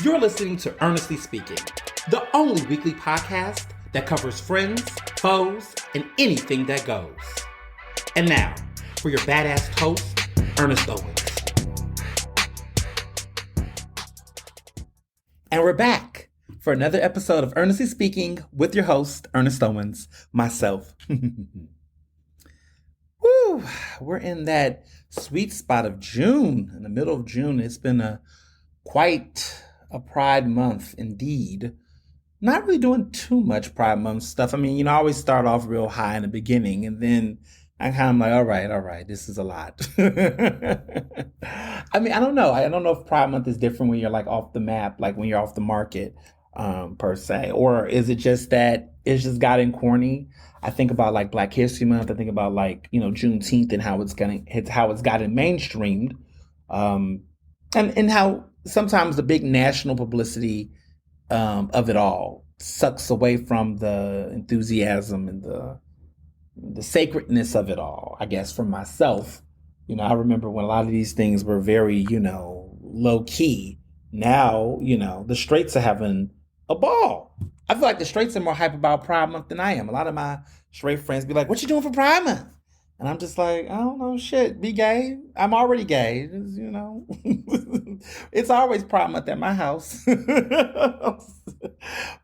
You're listening to Ernestly Speaking, the only weekly podcast that covers friends, foes, and anything that goes. And now, for your badass host, Ernest Owens. And we're back for another episode of Ernestly Speaking with your host, Ernest Owens, myself. Woo! We're in that sweet spot of June. In the middle of June, it's been quite a Pride Month indeed. Not really doing too much Pride Month stuff. I mean, I always start off real high in the beginning, and then I kind of like, all right, this is a lot. I mean, I don't know. I don't know if Pride Month is different when you're like off the map, like when you're off the market, per se, or is it just that it's just gotten corny? I think about like Black History Month. I think about like Juneteenth and how it's gotten mainstreamed, and how sometimes the big national publicity of it all sucks away from the enthusiasm and the sacredness of it all, I guess, for myself. I remember when a lot of these things were very, low key. Now, the straights are having a ball. I feel like the straights are more hype about Pride Month than I am. A lot of my straight friends be like, what you doing for Pride Month? And I'm just like, I don't know, shit, be gay. I'm already gay, It's always Pride Month at my house.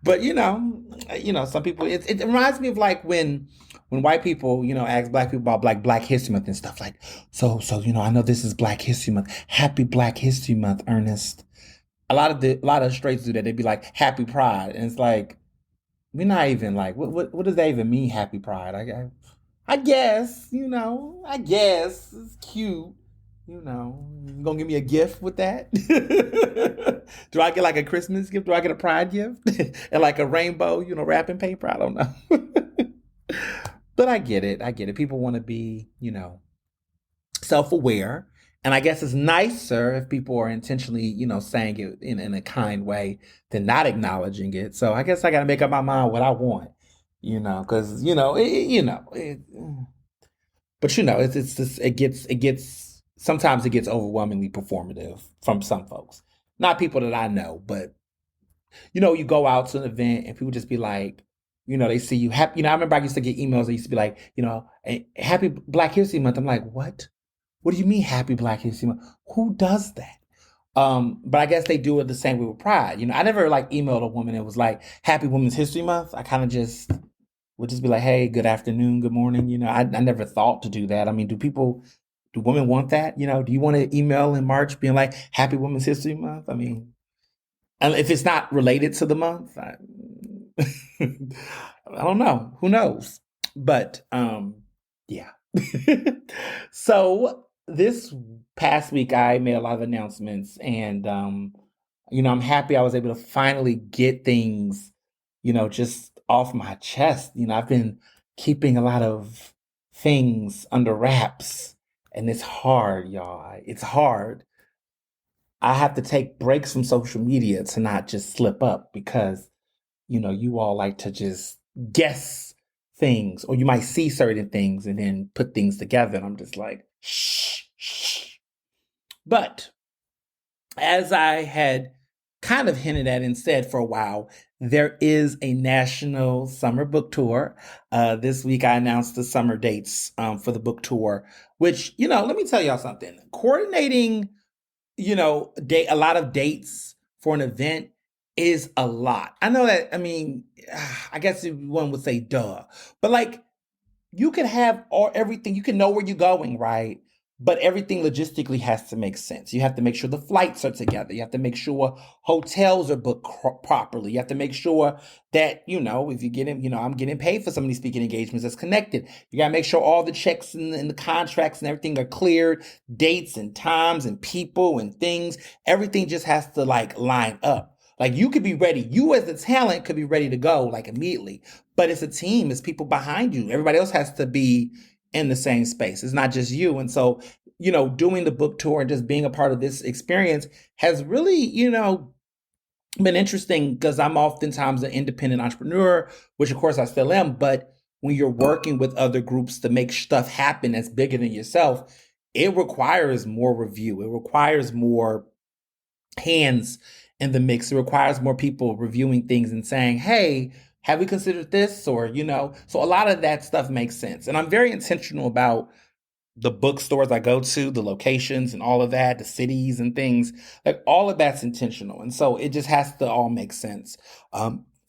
But, some people, it reminds me of like when white people, ask black people about Black History Month and stuff like, so, I know this is Black History Month. Happy Black History Month, Ernest. A lot of straights do that. They'd be like, Happy Pride. And it's like, we're not even like, what does that even mean, Happy Pride? I guess, I guess it's cute. You gonna give me a gift with that? Do I get like a Christmas gift? Do I get a Pride gift? And like a rainbow, wrapping paper? I don't know. But I get it. People want to be, self-aware. And I guess it's nicer if people are intentionally, saying it in a kind way than not acknowledging it. So I guess I got to make up my mind what I want, because, but it's just, sometimes it gets overwhelmingly performative from some folks. Not people that I know, but, you go out to an event and people just be like, they see you happy. I remember I used to get emails that used to be like, Happy Black History Month. I'm like, what? What do you mean Happy Black History Month? Who does that? But I guess they do it the same way with Pride. I never like emailed a woman and was like, Happy Women's History Month. I kind of just would just be like, hey, good afternoon, good morning. I never thought to do that. I mean, do women want that? Do you want to email in March being like, Happy Women's History Month? I mean, and if it's not related to the month, I don't know. Who knows? But yeah. So this past week, I made a lot of announcements, and I'm happy I was able to finally get things, just off my chest. I've been keeping a lot of things under wraps, and it's hard, y'all. It's hard. I have to take breaks from social media to not just slip up because, you all like to just guess things, or you might see certain things and then put things together. And I'm just like, shh. But as I had kind of hinted at and said for a while, there is a national summer book tour. This week I announced the summer dates for the book tour, which, let me tell y'all something. Coordinating, a lot of dates for an event is a lot. I know that, I mean, I guess one would say duh, but like you can have everything, you can know where you're going, right? But everything logistically has to make sense. You have to make sure the flights are together. You have to make sure hotels are booked properly. You have to make sure that, if you get in, I'm getting paid for some of these speaking engagements that's connected. You got to make sure all the checks and the contracts and everything are cleared, dates and times and people and things. Everything just has to like line up. Like you could be ready. You as the talent could be ready to go like immediately, but it's a team. It's people behind you. Everybody else has to be in the same space. It's not just you. And so, doing the book tour and just being a part of this experience has really, been interesting because I'm oftentimes an independent entrepreneur, which of course I still am. But when you're working with other groups to make stuff happen that's bigger than yourself, it requires more review. It requires more hands in the mix. It requires more people reviewing things and saying, hey, have we considered this? Or, so a lot of that stuff makes sense. And I'm very intentional about the bookstores I go to, the locations and all of that, the cities and things, like all of that's intentional. And so it just has to all make sense,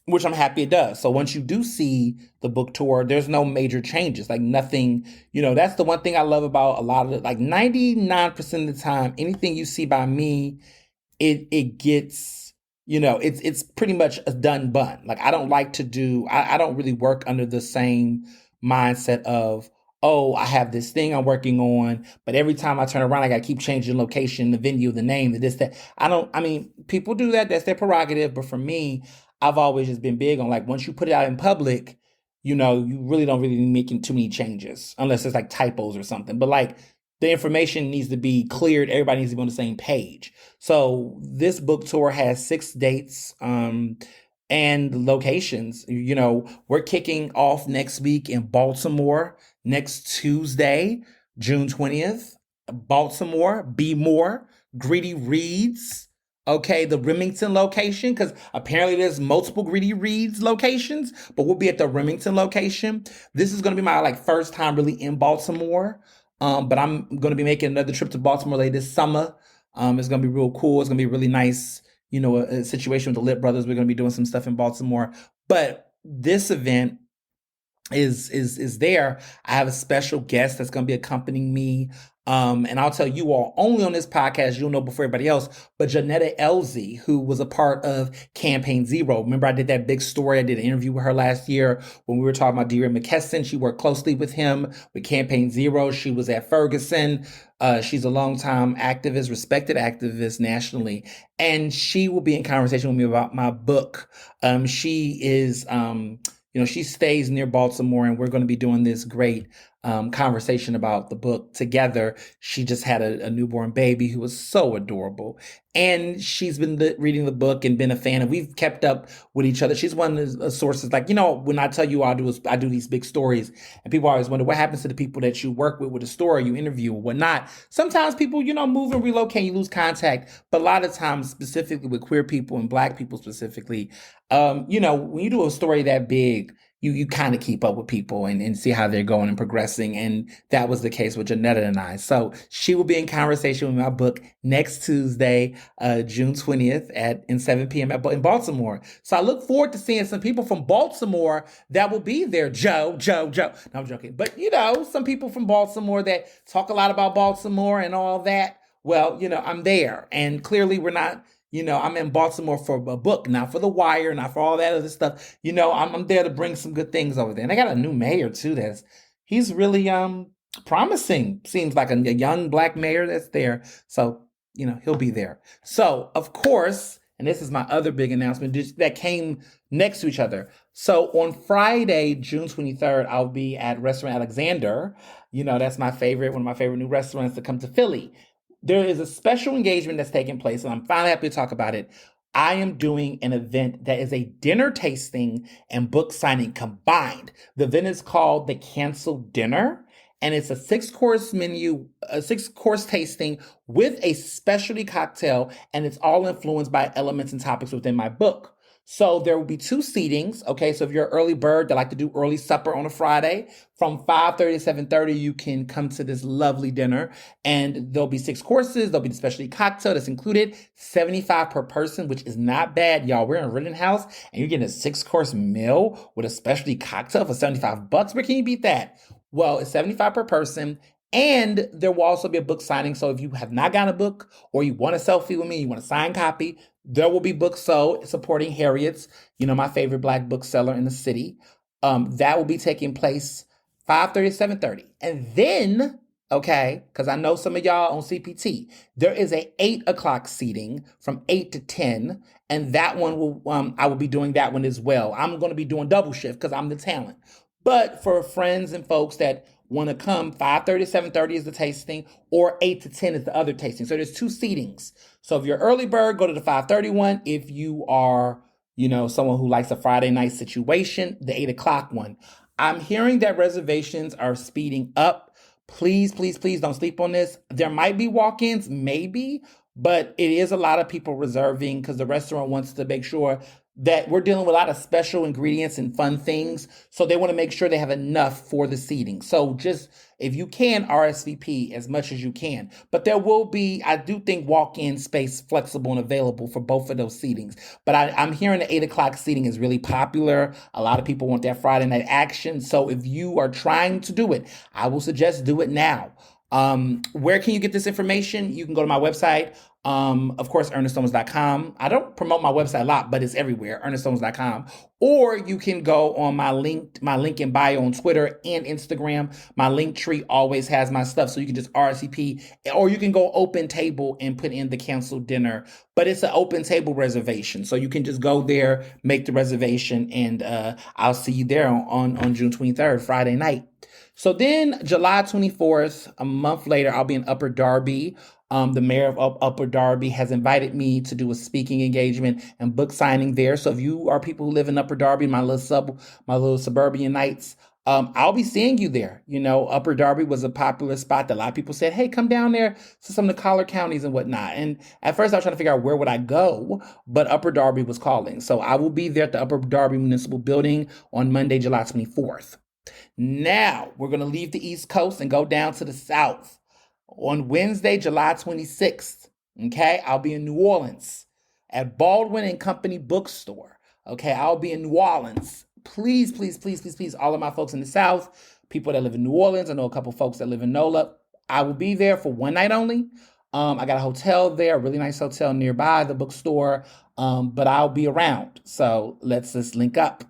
which I'm happy it does. So once you do see the book tour, there's no major changes, like nothing, that's the one thing I love about a lot of it. Like 99% of the time, anything you see by me, it gets, it's pretty much a done bun. Like I don't like to do, I don't really work under the same mindset of, oh, I have this thing I'm working on, but every time I turn around, I got to keep changing the location, the venue, the name, the this, that. I mean, people do that. That's their prerogative. But for me, I've always just been big on like, once you put it out in public, you really don't really need making too many changes unless it's like typos or something. But like the information needs to be cleared. Everybody needs to be on the same page. So this book tour has 6 dates. And locations. We're kicking off next week in Baltimore next Tuesday, June 20th. Baltimore, Be More, Greedy Reads. Okay, the Remington location, because apparently there's multiple Greedy Reads locations, but we'll be at the Remington location. This is going to be my like first time really in Baltimore. But I'm going to be making another trip to Baltimore later this summer. It's going to be real cool. It's going to be really nice, a situation with the Lit Brothers. We're going to be doing some stuff in Baltimore. But this event is there. I have a special guest that's going to be accompanying me. And I'll tell you all only on this podcast, you'll know before everybody else, but Janetta Elzie, who was a part of Campaign Zero. Remember I did that big story. I did an interview with her last year when we were talking about De'Aaron McKesson. She worked closely with him with Campaign Zero. She was at Ferguson. She's a longtime activist, respected activist nationally. And she will be in conversation with me about my book. She is, she stays near Baltimore, and we're going to be doing this great conversation about the book together. She just had a newborn baby who was so adorable. And she's been reading the book and been a fan, and we've kept up with each other. She's one of the sources, like, when I tell you I do these big stories, and people always wonder what happens to the people that you work with a story, you interview or whatnot. Sometimes people, move and relocate, you lose contact. But a lot of times, specifically with queer people and Black people specifically, when you do a story that big, you kind of keep up with people and see how they're going and progressing. And that was the case with Janetta and I. So she will be in conversation with my book next Tuesday, June 20th in 7 p.m. in Baltimore. So I look forward to seeing some people from Baltimore that will be there. Joe. No, I'm joking. But, some people from Baltimore that talk a lot about Baltimore and all that. Well, I'm there. And clearly we're not, I'm in Baltimore for a book, not for The Wire, not for all that other stuff. I'm there to bring some good things over there. And they got a new mayor too. He's really promising. Seems like a young Black mayor that's there. So, he'll be there. So, of course, and this is my other big announcement that came next to each other. So on Friday, June 23rd, I'll be at Restaurant Alexander. That's one of my favorite new restaurants to come to Philly. There is a special engagement that's taking place, and I'm finally happy to talk about it. I am doing an event that is a dinner tasting and book signing combined. The event is called the Canceled Dinner, and it's a 6-course menu, a 6-course tasting with a specialty cocktail, and it's all influenced by elements and topics within my book. So there will be 2 seatings. Okay, so if you're an early bird that like to do early supper on a Friday, from 5:30 to 7:30, you can come to this lovely dinner. And there'll be 6 courses. There'll be the specialty cocktail that's included, $75 per person, which is not bad, y'all. We're in Rittenhouse, and you're getting a 6-course meal with a specialty cocktail for $75. Where can you beat that? Well, it's $75 per person. And there will also be a book signing. So if you have not gotten a book or you want a selfie with me, you want a signed copy, there will be books sold supporting Harriet's, my favorite Black bookseller in the city. That will be taking place 5:30 to 7:30. And then, okay, because I know some of y'all on CPT, there is a 8 o'clock seating from 8 to 10. And that one I will be doing that one as well. I'm going to be doing double shift because I'm the talent. But for friends and folks that want to come, 5:30 to 7:30 is the tasting, or 8 to 10 is the other tasting. So there's 2 seatings. So if you're early bird, go to the 5:30 one. If you are, someone who likes a Friday night situation, the 8 o'clock one. I'm hearing that reservations are speeding up. Please, please, please don't sleep on this. There might be walk-ins, maybe, but it is a lot of people reserving because the restaurant wants to make sure that we're dealing with a lot of special ingredients and fun things. So they want to make sure they have enough for the seating. So just if you can RSVP as much as you can. But there will be, I do think, walk-in space flexible and available for both of those seatings. But I'm hearing the 8 o'clock seating is really popular. A lot of people want that Friday night action. So if you are trying to do it, I will suggest do it now. Where can you get this information? You can go to my website. Of course, ernestly.com. I don't promote my website a lot, but it's everywhere, ernestly.com. Or you can go on my link in bio on Twitter and Instagram. My link tree always has my stuff. So you can just RSVP, or you can go open table and put in the canceled dinner. But it's an open table reservation. So you can just go there, make the reservation, and I'll see you there on June 23rd, Friday night. So then July 24th, a month later, I'll be in Upper Darby. The mayor of Upper Darby has invited me to do a speaking engagement and book signing there. So if you are people who live in Upper Darby, my little suburban nights, I'll be seeing you there. You know, Upper Darby was a popular spot that a lot of people said, "Hey, come down there to some of the collar counties and whatnot." And at first, I was trying to figure out where would I go, but Upper Darby was calling. So I will be there at the Upper Darby Municipal Building on Monday, July 24th. Now we're going to leave the East Coast and go down to the South. On Wednesday, July 26th, okay, I'll be in New Orleans at Baldwin and Company Bookstore. Okay, I'll be in New Orleans. Please, please, please, please, please, all of my folks in the South, people that live in New Orleans, I know a couple folks that live in NOLA. I will be there for one night only. I got a hotel there, a really nice hotel nearby the bookstore, but I'll be around. So let's just link up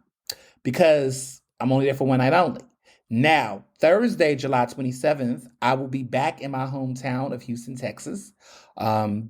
because I'm only there for one night only. Now, Thursday, July 27th, I will be back in my hometown of Houston, Texas. Um,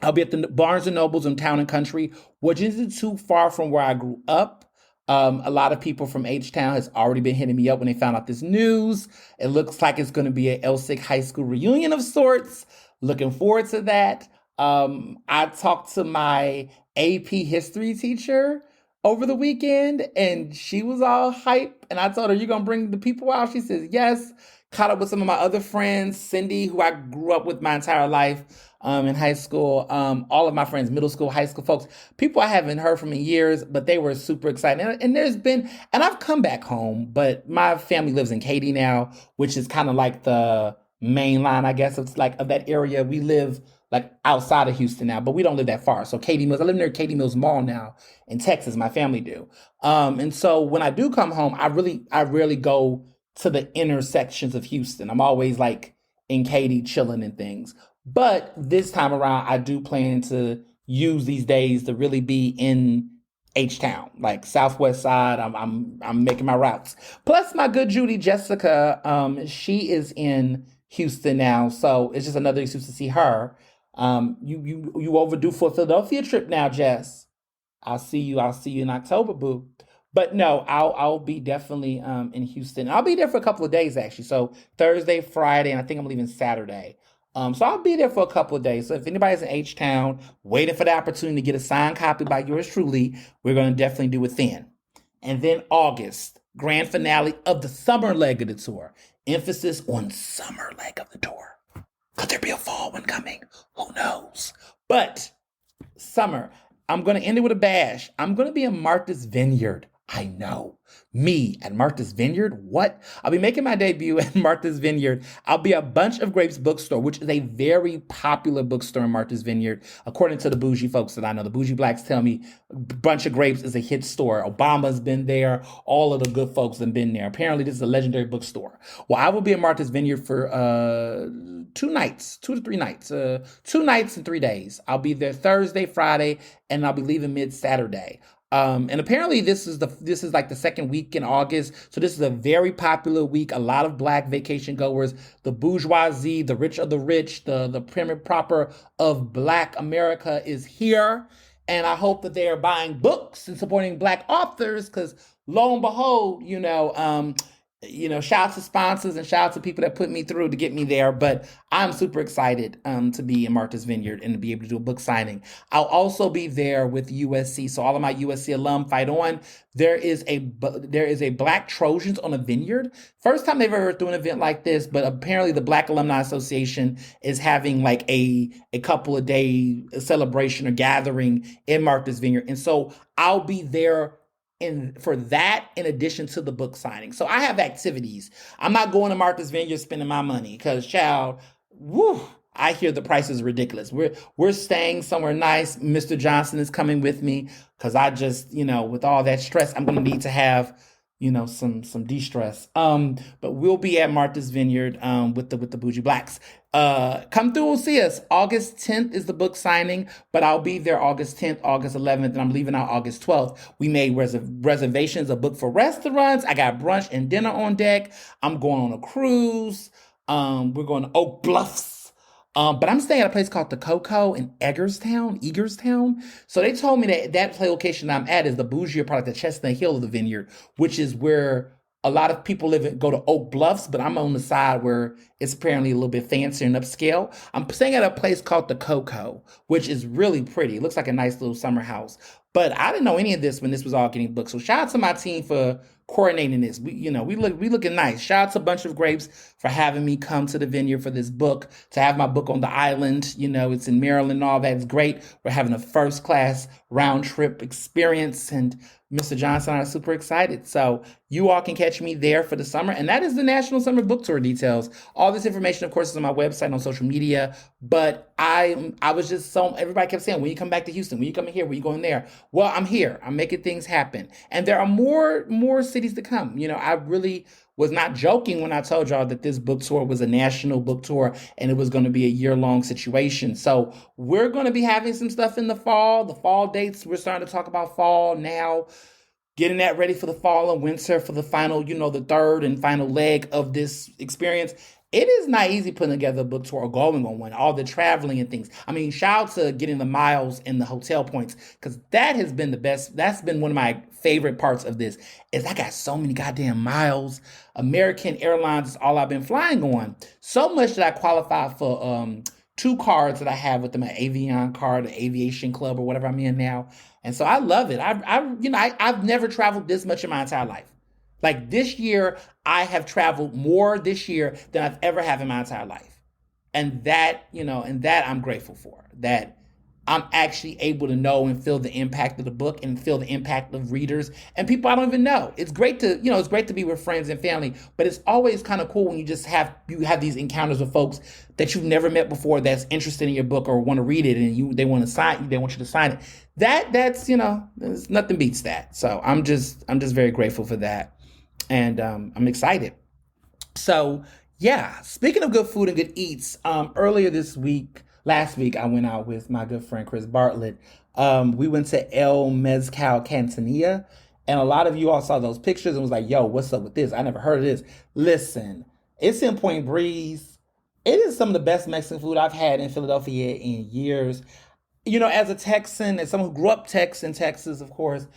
I'll be at the Barnes and Nobles in Town and Country, which isn't too far from where I grew up. A lot of people from H-Town has already been hitting me up when they found out this news. It looks like it's going to be a L6 high school reunion of sorts. Looking forward to that. I talked to my AP history teacher over the weekend and she was all hype. And I told her, "You gonna bring the people out?" She says, "Yes." Caught up with some of my other friends, Cindy, who I grew up with my entire life in high school. All of my friends, middle school, high school folks, people I haven't heard from in years, but they were super excited. And and I've come back home, but my family lives in Katy now, which is kind of like the main line, I guess. It's like of that area. We live like outside of Houston now, but we don't live that far. So Katy Mills, I live near Katy Mills Mall now in Texas. My family do. And so when I do come home, I rarely go to the intersections of Houston. I'm always like in Katy chilling and things. But this time around, I do plan to use these days to really be in H Town, like Southwest Side. I'm making my routes. Plus, my good Judy Jessica, she is in Houston now, so it's just another excuse to see her. You overdue for a Philadelphia trip now, Jess. I'll see you in October, boo. But no, I'll be definitely in Houston. I'll be there for a couple of days actually. So Thursday, Friday, and I think I'm leaving Saturday. So I'll be there for a couple of days. So if anybody's in H Town waiting for the opportunity to get a signed copy by yours truly, we're gonna definitely do it then. And then August, grand finale of the summer leg of the tour. Emphasis on summer leg of the tour. Could there be a fall one coming? Who knows? But summer. I'm going to end it with a bash. I'm going to be in Martha's Vineyard. I know. Me at Martha's Vineyard? What? I'll be making my debut at Martha's Vineyard. I'll be a Bunch of Grapes bookstore, which is a very popular bookstore in Martha's Vineyard, according to the bougie folks that I know. The bougie blacks tell me Bunch of Grapes is a hit store. Obama's been there. All of the good folks have been there. Apparently, this is a legendary bookstore. Well, I will be in Martha's Vineyard for 2 nights, 2 to 3 nights, 2 nights and 3 days. I'll be there Thursday, Friday, and I'll be leaving mid-Saturday. And apparently this is like the second week in August. So this is a very popular week. A lot of black vacation goers, the bourgeoisie, the rich of the rich, the prim and proper of black America is here. And I hope that they are buying books and supporting black authors because lo and behold, shout out to sponsors and shout out to people that put me through to get me there. But I'm super excited to be in Martha's Vineyard and to be able to do a book signing. I'll also be there with USC. So all of my USC alum fight on. There is a Black Trojans on a vineyard. First time they've ever through an event like this, but apparently the Black Alumni Association is having like a couple of day celebration or gathering in Martha's Vineyard. And so I'll be there for that in addition to the book signing. So I have activities. I'm not going to Martha's Vineyard spending my money because child, woo, I hear the price is ridiculous. We're staying somewhere nice. Mr. Johnson is coming with me because I just, with all that stress, I'm gonna need to have, some de-stress. But we'll be at Martha's Vineyard with the Bougie Blacks. Come through and see us. August 10th is the book signing, but I'll be there August 10th, August 11th, and I'm leaving out August 12th. We made reservations, a book for restaurants. I got brunch and dinner on deck. I'm going on a cruise. We're going to Oak Bluffs. But I'm staying at a place called the Coco in Egerstown. So they told me that location I'm at is the bougier part of the Chestnut Hill of the vineyard, which is where a lot of people go to Oak Bluffs, but I'm on the side where it's apparently a little bit fancier and upscale. I'm staying at a place called the Coco, which is really pretty. It looks like a nice little summer house. But I didn't know any of this when this was all getting booked. So shout out to my team for coordinating this. We looking nice. Shout out to Bunch of Grapes for having me come to the vineyard for this book, to have my book on the island. It's in Maryland and all that. It's great. We're having a first class round trip experience, and Mr. Johnson and I are super excited. So you all can catch me there for the summer. And that is the National Summer Book Tour details. All this information, of course, is on my website, on social media. But I was just everybody kept saying, when you come back to Houston, when you coming here, when you going there? Well, I'm here. I'm making things happen. And there are more cities to come. I really was not joking when I told y'all that this book tour was a national book tour and it was going to be a year-long situation. So we're going to be having some stuff in the fall dates. We're starting to talk about fall now, getting that ready for the fall and winter for the final, the third and final leg of this experience. It is not easy putting together a book tour or going on one, all the traveling and things. I mean, shout out to getting the miles and the hotel points, because that has been the best. That's been one of my favorite parts of this, is I got so many goddamn miles. American Airlines is all I've been flying on. So much that I qualify for two cards that I have with them, an Avion card, an Aviation Club, or whatever I'm in now. And so I love it. I've never traveled this much in my entire life. Like this year, I have traveled more this year than I've ever have in my entire life. And that, I'm grateful for. That I'm actually able to know and feel the impact of the book and feel the impact of readers and people I don't even know. It's great to be with friends and family, but it's always kind of cool when you have these encounters with folks that you've never met before that's interested in your book or want to read it, and they want you to sign it. That's there's nothing beats that. So I'm just very grateful for that. And I'm excited. So yeah, speaking of good food and good eats, last week, I went out with my good friend Chris Bartlett. We went to El Mezcal Cantinilla, and a lot of you all saw those pictures and was like, yo, what's up with this? I never heard of this. Listen, it's in Point Breeze. It is some of the best Mexican food I've had in Philadelphia in years. As a Texan, as someone who grew up in Texas, of course,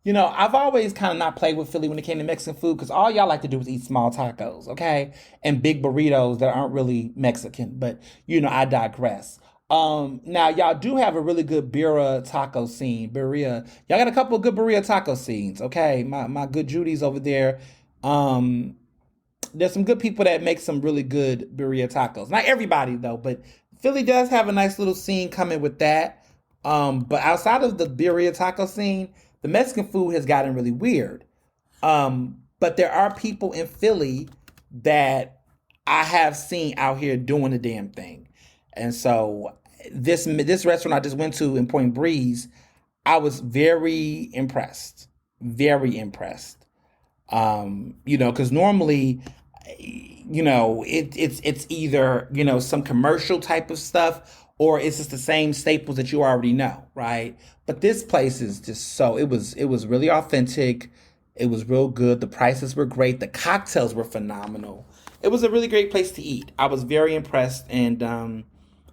I've always kind of not played with Philly when it came to Mexican food, because all y'all like to do is eat small tacos, okay? And big burritos that aren't really Mexican, but, I digress. Now, y'all do have a really good birria taco scene. Birria. Y'all got a couple of good birria taco scenes, okay? My good Judy's over there. There's some good people that make some really good birria tacos. Not everybody, though, but Philly does have a nice little scene coming with that. But outside of the birria taco scene, the Mexican food has gotten really weird. But there are people in Philly that I have seen out here doing the damn thing. And so this restaurant I just went to in Point Breeze, I was very impressed. Very impressed. Because normally, it's either, some commercial type of stuff, or it's just the same staples that you already know, right? But this place is just it was really authentic. It was real good. The prices were great. The cocktails were phenomenal. It was a really great place to eat. I was very impressed, and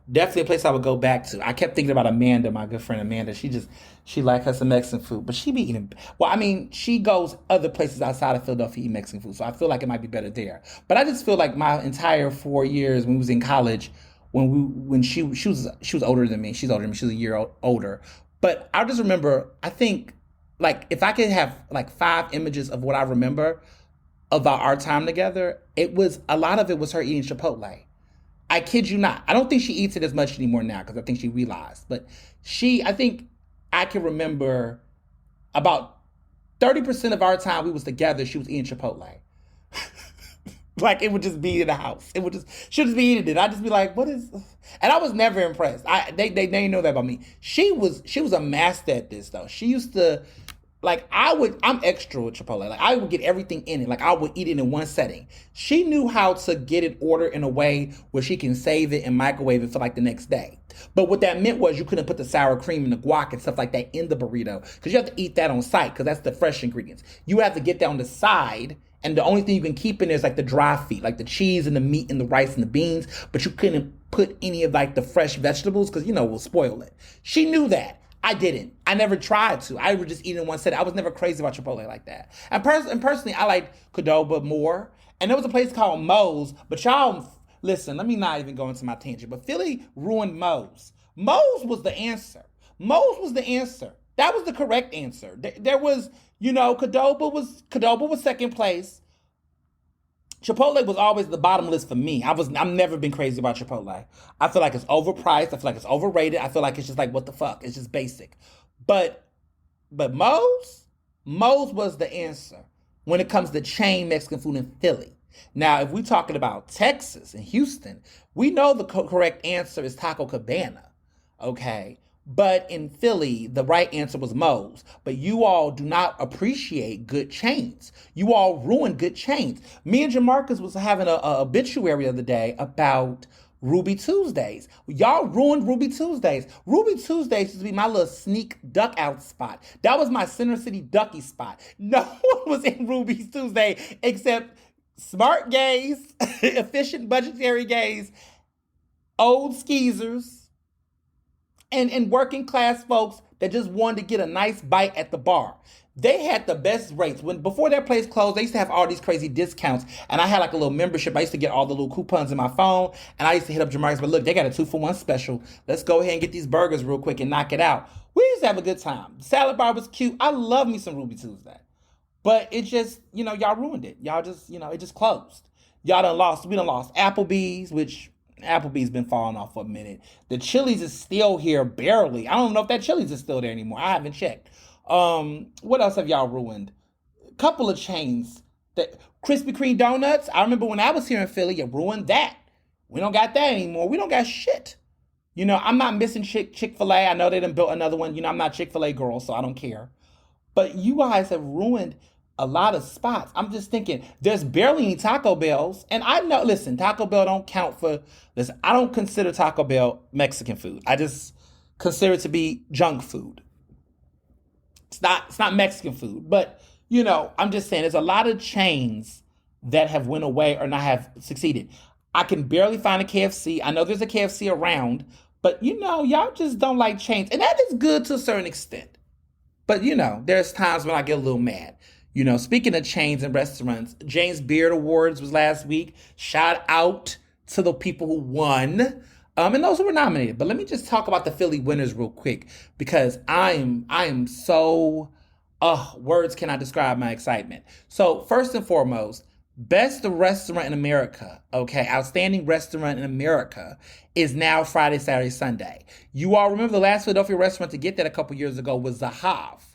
Definitely a place I would go back to. I kept thinking about Amanda, my good friend Amanda. She like her some Mexican food, but she be eating. Well, I mean, she goes other places outside of Philadelphia to eat Mexican food, so I feel like it might be better there. But I just feel like my entire 4 years when we was in college, when she was older than me. She's older than me. She's a year older. But I just remember. I think like if I could have like five images of what I remember about our time together, it was a lot of it was her eating Chipotle. I kid you not. I don't think she eats it as much anymore now because I think she realized. But I think I can remember about 30% of our time we was together, she was eating Chipotle. Like it would just be in the house. She'll just be eating it. I'd just be like, what is, and I was never impressed. They know that about me. She was a master at this though. She used to, like I'm extra with Chipotle. Like I would get everything in it. Like I would eat it in one setting. She knew how to get it ordered in a way where she can save it and microwave it for like the next day. But what that meant was you couldn't put the sour cream and the guac and stuff like that in the burrito because you have to eat that on site because that's the fresh ingredients. You have to get that on the side. And the only thing you can keep in there is like the dry feet, like the cheese and the meat and the rice and the beans. But you couldn't put any of like the fresh vegetables because, we'll spoil it. She knew that. I didn't. I never tried to. I would just eat in one set. I was never crazy about Chipotle like that. And personally, I like Qdoba more. And there was a place called Moe's. But y'all, listen, let me not even go into my tangent. But Philly ruined Moe's. Moe's was the answer. Moe's was the answer. That was the correct answer. There was, Qdoba was second place. Chipotle was always the bottom list for me. I've never been crazy about Chipotle. I feel like it's overpriced. I feel like it's overrated. I feel like it's just like, what the fuck? It's just basic. But Moe's was the answer when it comes to chain Mexican food in Philly. Now, if we're talking about Texas and Houston, we know the correct answer is Taco Cabana. Okay. But in Philly, the right answer was Moe's. But you all do not appreciate good chains. You all ruin good chains. Me and Jamarcus was having a obituary the other day about Ruby Tuesdays. Y'all ruined Ruby Tuesdays. Ruby Tuesdays used to be my little sneak duck out spot. That was my Center City ducky spot. No one was in Ruby Tuesday except smart gays, efficient budgetary gays, old skeezers, and working class folks that just wanted to get a nice bite at the bar. They had the best rates. Before that place closed, they used to have all these crazy discounts. And I had like a little membership. I used to get all the little coupons in my phone. And I used to hit up Jamarcus, but look, they got a 2-for-1 special. Let's go ahead and get these burgers real quick and knock it out. We used to have a good time. The salad bar was cute. I love me some Ruby Tuesday. But it just, y'all ruined it. Y'all just, it just closed. We done lost Applebee's, which Applebee's been falling off for a minute. The Chili's is still here, barely. I don't know if that Chili's is still there anymore. I haven't checked. What else have y'all ruined? A couple of chains. That Krispy Kreme donuts. I remember when I was here in Philly, you ruined that. We don't got that anymore. We don't got shit. I'm not missing Chick-fil-A. I know they done built another one. I'm not Chick-fil-A girl, so I don't care. But you guys have ruined a lot of spots. I'm just thinking, there's barely any Taco Bells. And I know, listen, Taco Bell don't count for, listen, I don't consider Taco Bell Mexican food. I just consider it to be junk food. It's not Mexican food. But, I'm just saying, there's a lot of chains that have went away or not have succeeded. I can barely find a KFC. I know there's a KFC around, but, y'all just don't like chains. And that is good to a certain extent. But, there's times when I get a little mad. Speaking of chains and restaurants, James Beard Awards was last week. Shout out to the people who won, and those who were nominated. But let me just talk about the Philly winners real quick because I am so, words cannot describe my excitement. So first and foremost, best restaurant in America, okay, outstanding restaurant in America is now Friday, Saturday, Sunday. You all remember the last Philadelphia restaurant to get that a couple years ago was the Hav.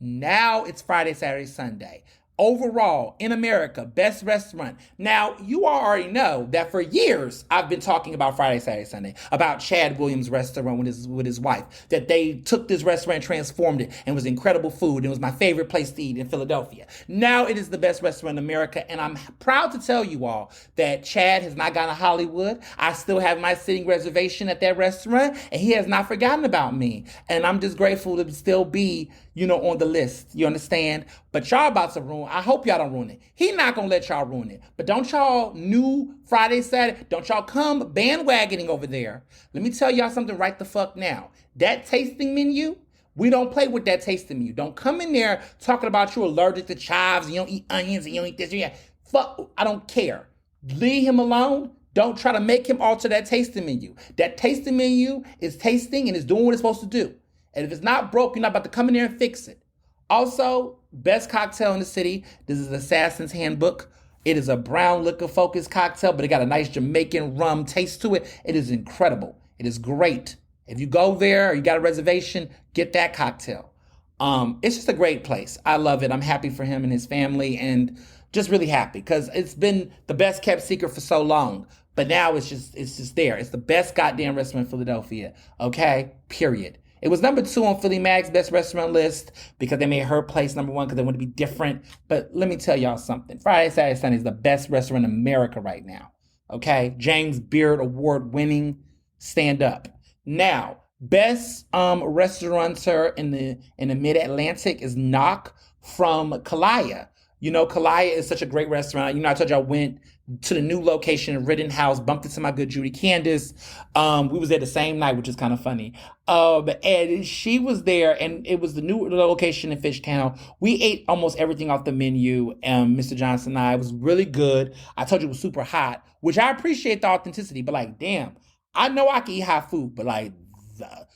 Now it's Friday, Saturday, Sunday. Overall, in America, best restaurant. Now, you all already know that for years, I've been talking about Friday, Saturday, Sunday, about Chad Williams' restaurant with his wife, that they took this restaurant and transformed it and was incredible food. It was my favorite place to eat in Philadelphia. Now it is the best restaurant in America, and I'm proud to tell you all that Chad has not gone to Hollywood. I still have my sitting reservation at that restaurant, and he has not forgotten about me. And I'm just grateful to still be, on the list. You understand? But y'all about to ruin. I hope y'all don't ruin it. He not gonna let y'all ruin it. But don't y'all new Friday, Saturday, don't y'all come bandwagoning over there. Let me tell y'all something right the fuck now. That tasting menu, we don't play with that tasting menu. Don't come in there talking about you allergic to chives and you don't eat onions and you don't eat this. Yeah, fuck, I don't care. Leave him alone. Don't try to make him alter that tasting menu. That tasting menu is tasting and is doing what it's supposed to do. And if it's not broke, you're not about to come in there and fix it. Also, best cocktail in the city. This is Assassin's Handbook. It is a brown liquor focused cocktail, but it got a nice Jamaican rum taste to it. It is incredible. It is great. If you go there or you got a reservation, get that cocktail. It's just a great place. I love it. I'm happy for him and his family, and just really happy because it's been the best kept secret for so long. But now it's just there. It's the best goddamn restaurant in Philadelphia. Okay? Period. It was number 2 on Philly Mag's best restaurant list because they made her place number 1 because they want to be different. But let me tell y'all something. Friday, Saturday, Sunday is the best restaurant in America right now. Okay? James Beard Award winning. Stand up. Now, best restaurateur in the Mid Atlantic is Knock from Kalaya. Kalaya is such a great restaurant. I told you I went to the new location in Rittenhouse, bumped into my good Judy Candace. We was there the same night, which is kind of funny. And she was there, and it was the new location in Fishtown. We ate almost everything off the menu, Mr. Johnson and I. It was really good. I told you it was super hot, which I appreciate the authenticity, but like, damn, I know I can eat hot food, but like,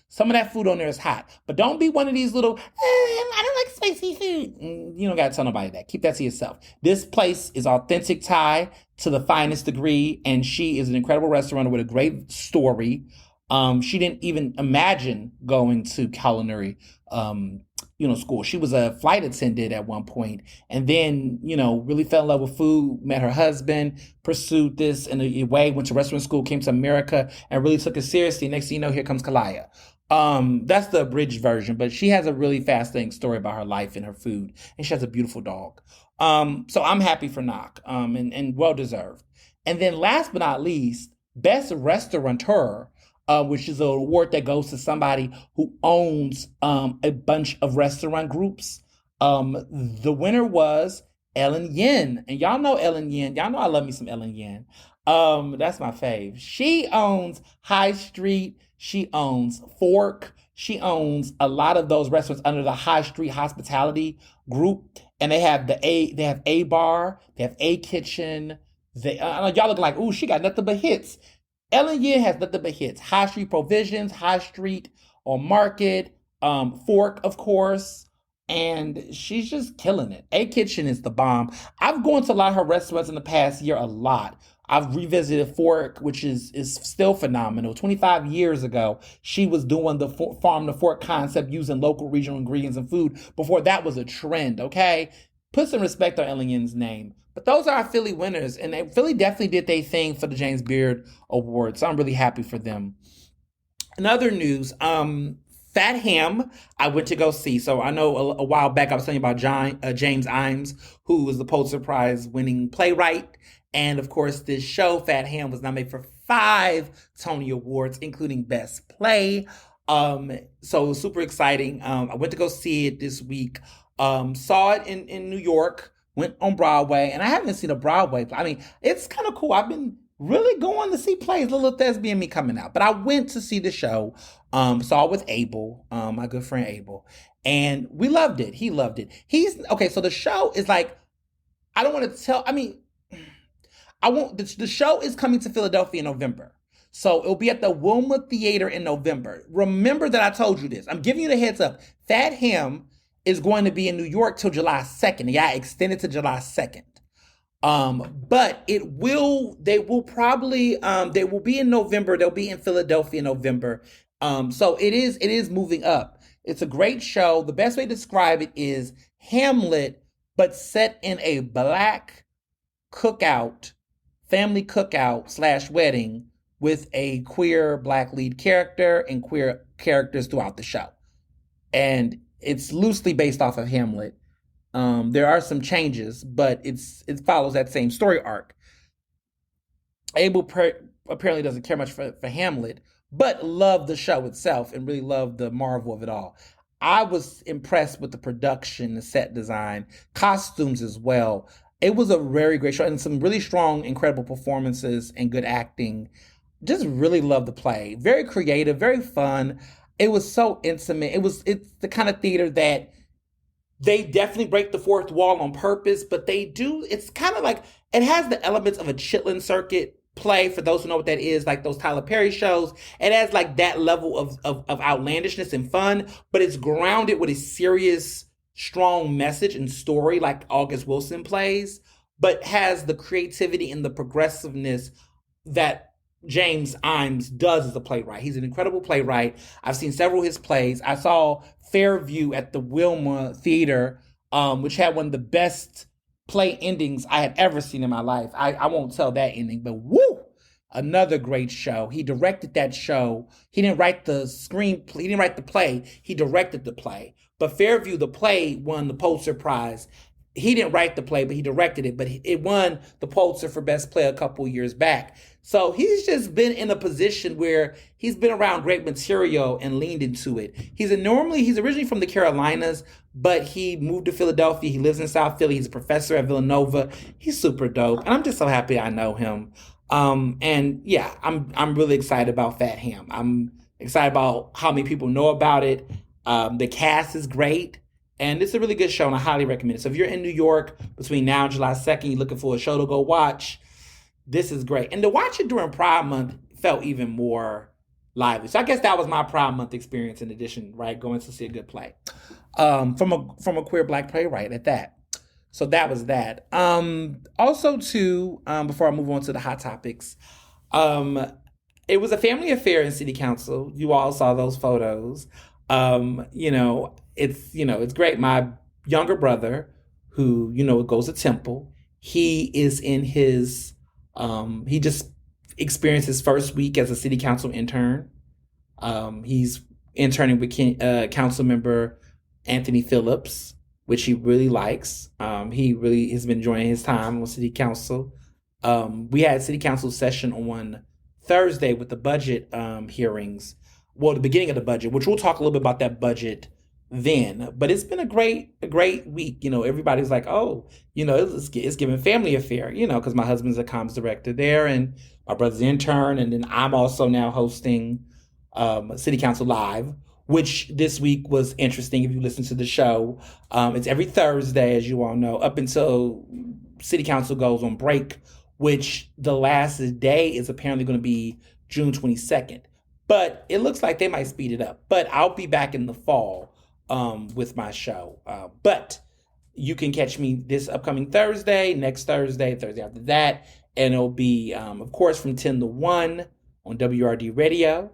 some of that food on there is hot. But don't be one of these little, I don't like spicy food. You don't got to tell nobody that. Keep that to yourself. This place is authentic Thai to the finest degree, and she is an incredible restaurant with a great story. She didn't even imagine going to culinary, school. She was a flight attendant at one point, and then, really fell in love with food, met her husband, pursued this in a way, went to restaurant school, came to America, and really took it seriously. Next thing you know, here comes Kalaya. That's the abridged version, but she has a really fascinating story about her life and her food, and she has a beautiful dog. So I'm happy for Knock, and well deserved. And then last but not least, best restaurateur, which is an award that goes to somebody who owns a bunch of restaurant groups. The winner was Ellen Yin, and y'all know Ellen Yin. Y'all know I love me some Ellen Yin. That's my fave. She owns High Street. She owns Fork. She owns a lot of those restaurants under the High Street Hospitality group, and they have they have A Bar, they have A Kitchen. Y'all look like, ooh, she got nothing but hits. Ellen Yin has nothing but hits. High Street Provisions, High Street on Market, Fork, of course, and she's just killing it. A Kitchen is the bomb. I've gone to a lot of her restaurants in the past year, a lot. I've revisited Fork, which is still phenomenal. 25 years ago, she was doing the farm to fork concept using local regional ingredients and food. Before that was a trend, okay? Put some respect on Ellen Yin's name. But those are our Philly winners, and Philly definitely did their thing for the James Beard Award, so I'm really happy for them. In other news, Fat Ham, I went to go see. So I know a while back I was telling you about James Imes, who was the Pulitzer Prize winning playwright. And of course, this show, Fat Ham, was nominated for 5 Tony Awards, including Best Play. So it was super exciting. I went to go see it this week. Saw it in New York, went on Broadway, and I haven't seen a Broadway play. I mean, it's kind of cool. I've been really going to see plays, Little Thespian Me coming out. But I went to see the show, saw it with Abel, my good friend Abel, and we loved it. He loved it. Okay, so the show is like, I don't want to tell, I mean, I won't, the show is coming to Philadelphia in November. So it'll be at the Wilma Theater in November. Remember that I told you this. I'm giving you the heads up. Fat Ham is going to be in New York till July 2nd. Yeah, extended to July 2nd. But they will be in November. They'll be in Philadelphia in November. So it is moving up. It's a great show. The best way to describe it is Hamlet, but set in a black cookout, family cookout / wedding with a queer black lead character and queer characters throughout the show. And it's loosely based off of Hamlet. There are some changes, but it follows that same story arc. Abel apparently doesn't care much for Hamlet, but loved the show itself and really loved the marvel of it all. I was impressed with the production, the set design, costumes as well. It was a very great show and some really strong, incredible performances and good acting. Just really loved the play. Very creative, very fun. It was so intimate. It's the kind of theater that they definitely break the fourth wall on purpose, but they do. It's kind of like it has the elements of a Chitlin Circuit play. For those who know what that is, like those Tyler Perry shows, it has like that level of outlandishness and fun, but it's grounded with a serious, strong message and story, like August Wilson plays, but has the creativity and the progressiveness that James Imes does as a playwright. He's an incredible playwright. I've seen several of his plays. I saw Fairview at the Wilma Theater, which had one of the best play endings I had ever seen in my life. I won't tell that ending, but woo! Another great show. He directed that show. He didn't write the screenplay. He didn't write the play. He directed the play. But Fairview, the play, won the Pulitzer Prize. He didn't write the play, but he directed it. But it won the Pulitzer for Best Play a couple years back. So he's just been in a position where he's been around great material and leaned into it. He's originally from the Carolinas, but he moved to Philadelphia. He lives in South Philly. He's a professor at Villanova. He's super dope, and I'm just so happy I know him. And yeah, I'm really excited about Fat Ham. I'm excited about how many people know about it. The cast is great. And it's a really good show, and I highly recommend it. So if you're in New York between now and July 2nd, you're looking for a show to go watch, this is great. And to watch it during Pride Month felt even more lively. So I guess that was my Pride Month experience in addition, right? Going to see a good play. From a queer Black playwright at that. So that was that. Also too, before I move on to the hot topics, it was a family affair in City Council. You all saw those photos. It's great. My younger brother, who goes to Temple, he is in his he just experienced his first week as a city council intern. He's interning with council member Anthony Phillips, which he really likes. He really has been enjoying his time on city council. We had city council session on Thursday with the budget hearings. Well, the beginning of the budget, which we'll talk a little bit about that budget then. But it's been a great week. Everybody's like, oh, it's giving family affair, because my husband's a comms director there and my brother's an intern. And then I'm also now hosting City Council Live, which this week was interesting. If you listen to the show, it's every Thursday, as you all know, up until City Council goes on break, which the last day is apparently going to be June 22nd. But it looks like they might speed it up. But I'll be back in the fall with my show. But you can catch me this upcoming Thursday, next Thursday, Thursday after that. And it'll be, of course, from 10 to 1 on WRD Radio,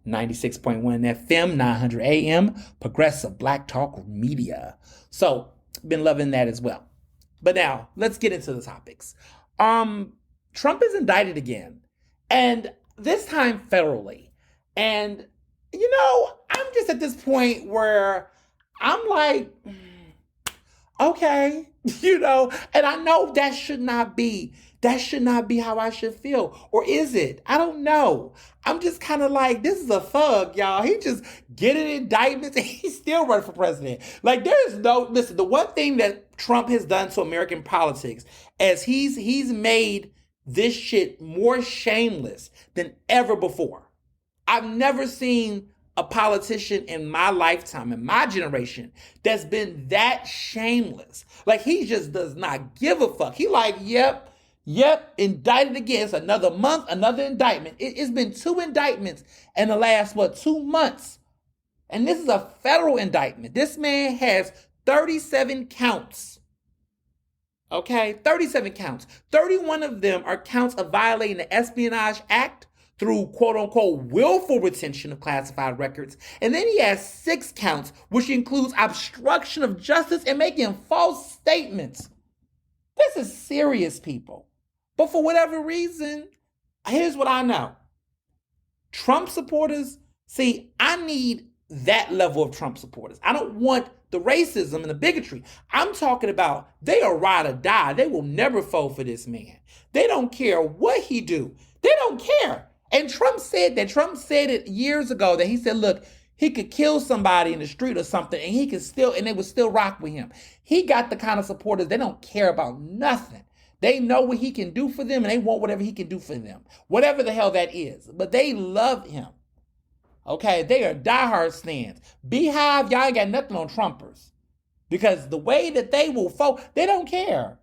96.1 FM, 900 AM, Progressive Black Talk Media. So, been loving that as well. But now, let's get into the topics. Trump is indicted again. And this time federally. And, I'm just at this point where I'm like, okay, and I know that should not be how I should feel. Or is it? I don't know. I'm just kind of like, this is a thug, y'all. He just getting indictments and he's still running for president. Like, listen, the one thing that Trump has done to American politics is he's made this shit more shameless than ever before. I've never seen a politician in my lifetime, in my generation, that's been that shameless. Like, he just does not give a fuck. He like, yep, indicted again. It's another month, another indictment. It's been 2 indictments in the last, 2 months. And this is a federal indictment. This man has 37 counts. Okay, 37 counts. 31 of them are counts of violating the Espionage Act through quote-unquote willful retention of classified records. And then he has 6 counts, which includes obstruction of justice and making false statements. This is serious, people. But for whatever reason, here's what I know. Trump supporters, I need that level of Trump supporters. I don't want the racism and the bigotry. I'm talking about they are ride or die. They will never fold for this man. They don't care what he do. They don't care. And Trump said that. Trump said it years ago that he said, look, He could kill somebody in the street or something, and and they would still rock with him. He got the kind of supporters, they don't care about nothing. They know what he can do for them, and they want whatever he can do for them, whatever the hell that is. But they love him. Okay, they are diehard stands. Beehive, y'all ain't got nothing on Trumpers, because the way that they will they don't care.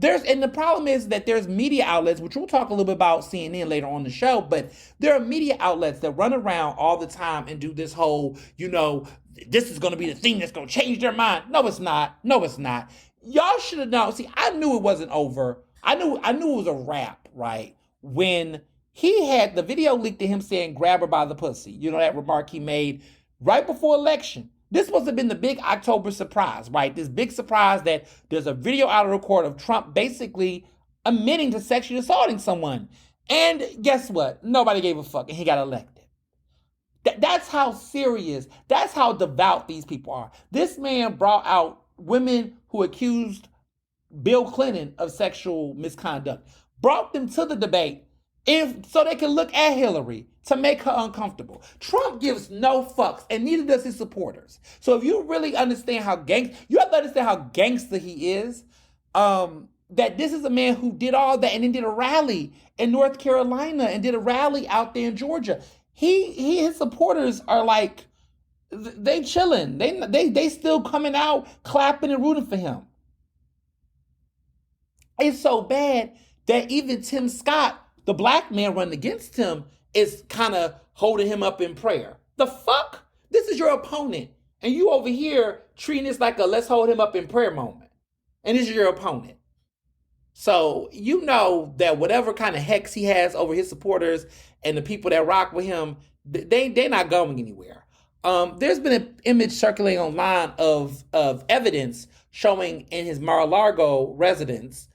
And the problem is that there's media outlets, which we'll talk a little bit about CNN later on the show, but there are media outlets that run around all the time and do this whole, this is going to be the thing that's going to change their mind. No, it's not. No, it's not. Y'all should have known. See, I knew it wasn't over. I knew it was a wrap, right? When he had the video leaked to him saying, grab her by the pussy. That remark he made right before election. This must have been the big October surprise, right? This big surprise that there's a video out of record of Trump basically admitting to sexually assaulting someone. And guess what? Nobody gave a fuck, and he got elected. That's how serious, that's how devout these people are. This man brought out women who accused Bill Clinton of sexual misconduct, brought them to the debate so they can look at Hillary to make her uncomfortable. Trump gives no fucks, and neither does his supporters. So if you really understand you have to understand how gangster he is, that this is a man who did all that and then did a rally in North Carolina and did a rally out there in Georgia. His supporters are like, they chilling. They still coming out, clapping and rooting for him. It's so bad that even Tim Scott, the black man running against him, is kind of holding him up in prayer. The fuck? This is your opponent. And you over here treating this like a let's hold him up in prayer moment. And this is your opponent. So you know that whatever kind of hex he has over his supporters and the people that rock with him, they're not going anywhere. There's been an image circulating online of evidence showing in his Mar-a-Lago residence,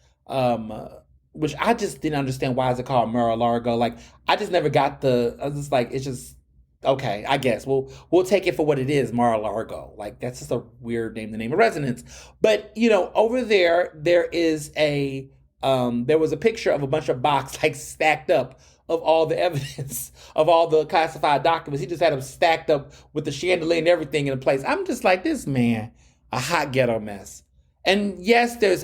which I just didn't understand. Why is it called Mar-a-Lago? Like, I just never got I was just like, it's just, okay, I guess we'll take it for what it is, Mar-a-Lago. Like, that's just a weird name, the name of residence. But, over there is there was a picture of a bunch of boxes like stacked up of all the evidence of all the classified documents. He just had them stacked up with the chandelier and everything in place. I'm just like, this man, a hot ghetto mess. And yes, there's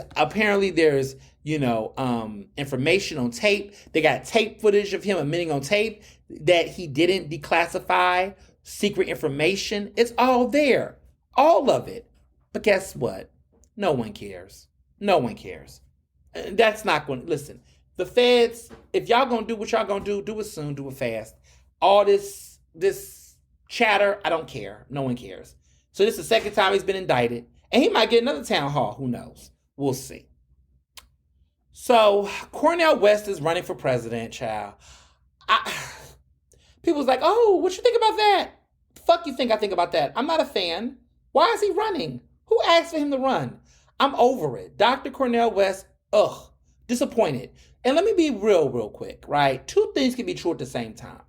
information on tape. They got tape footage of him admitting on tape that he didn't declassify secret information. It's all there. All of it. But guess what? No one cares. No one cares. That's not going to, listen, the feds, if y'all going to do what y'all going to do it soon, do it fast. All this chatter, I don't care. No one cares. So this is the second time he's been indicted. And he might get another town hall. Who knows? We'll see. So Cornel West is running for president, child. People's like, oh, what you think about that? Fuck you think I think about that? I'm not a fan. Why is he running? Who asked for him to run? I'm over it. Dr. Cornel West, disappointed. And let me be real quick, right? Two things can be true at the same time.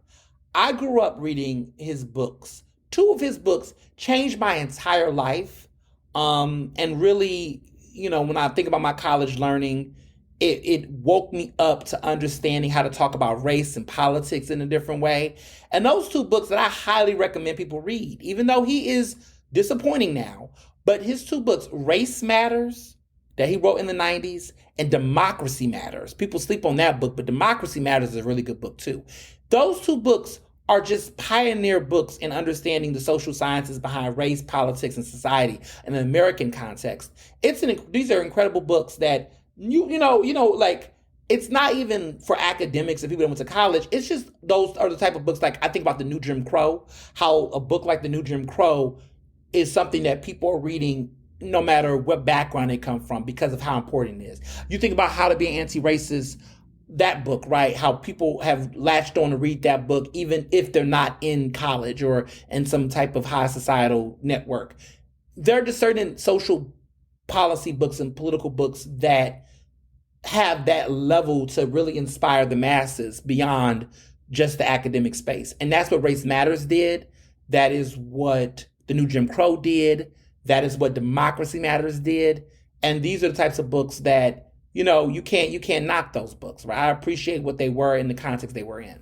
I grew up reading his books. Two of his books changed my entire life. And really, when I think about my college learning, it woke me up to understanding how to talk about race and politics in a different way. And those two books that I highly recommend people read, even though he is disappointing now, but his two books, Race Matters, that he wrote in the 90s, and Democracy Matters. People sleep on that book, but Democracy Matters is a really good book too. Those two books are just pioneer books in understanding the social sciences behind race, politics, and society in an American context. These are incredible books that like, it's not even for academics and people that went to college. It's just, those are the type of books, like I think about The New Jim Crow, how a book like The New Jim Crow is something that people are reading no matter what background they come from because of how important it is. You think about How to Be Anti-Racist, that book, right? How people have latched on to read that book, even if they're not in college or in some type of high societal network. There are just certain social policy books and political books that have that level to really inspire the masses beyond just the academic space. And that's what Race Matters did. That is what The New Jim Crow did. That is what Democracy Matters did. And these are the types of books that, you can't knock those books, right? I appreciate what they were in the context they were in.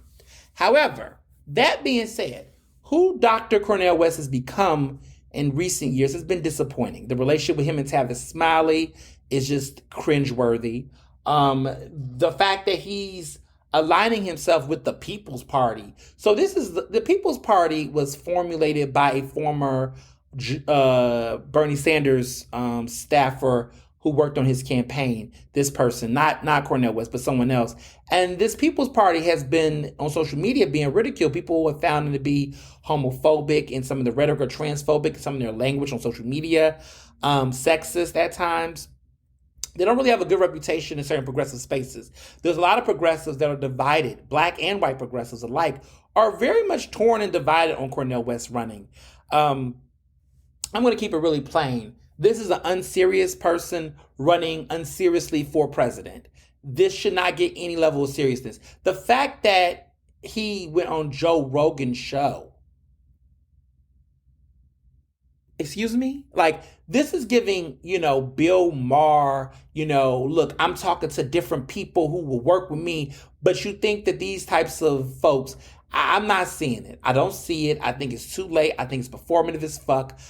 However, that being said, Who Dr. Cornel West has become in recent years has been disappointing. The relationship with him and Tavis Smiley is just cringeworthy. The fact that he's aligning himself with the People's Party. So this is the People's Party was formulated by a former Bernie Sanders staffer who worked on his campaign. This person, not Cornel West, but someone else. And this People's Party has been on social media being ridiculed. People have found them to be homophobic and some of the rhetoric are transphobic, some of their language on social media, sexist at times. They don't really have a good reputation in certain progressive spaces. There's a lot of progressives that are divided, black and white progressives alike, are very much torn and divided on Cornel West running. I'm going to keep it really plain. This is an unserious person running unseriously for president. This should not get any level of seriousness. The fact that he went on Joe Rogan's show, excuse me, like this is giving, Bill Maher, look, I'm talking to different people who will work with me, but you think that these types of folks, I'm not seeing it. I don't see it. I think it's too late. I think it's performative as fuck.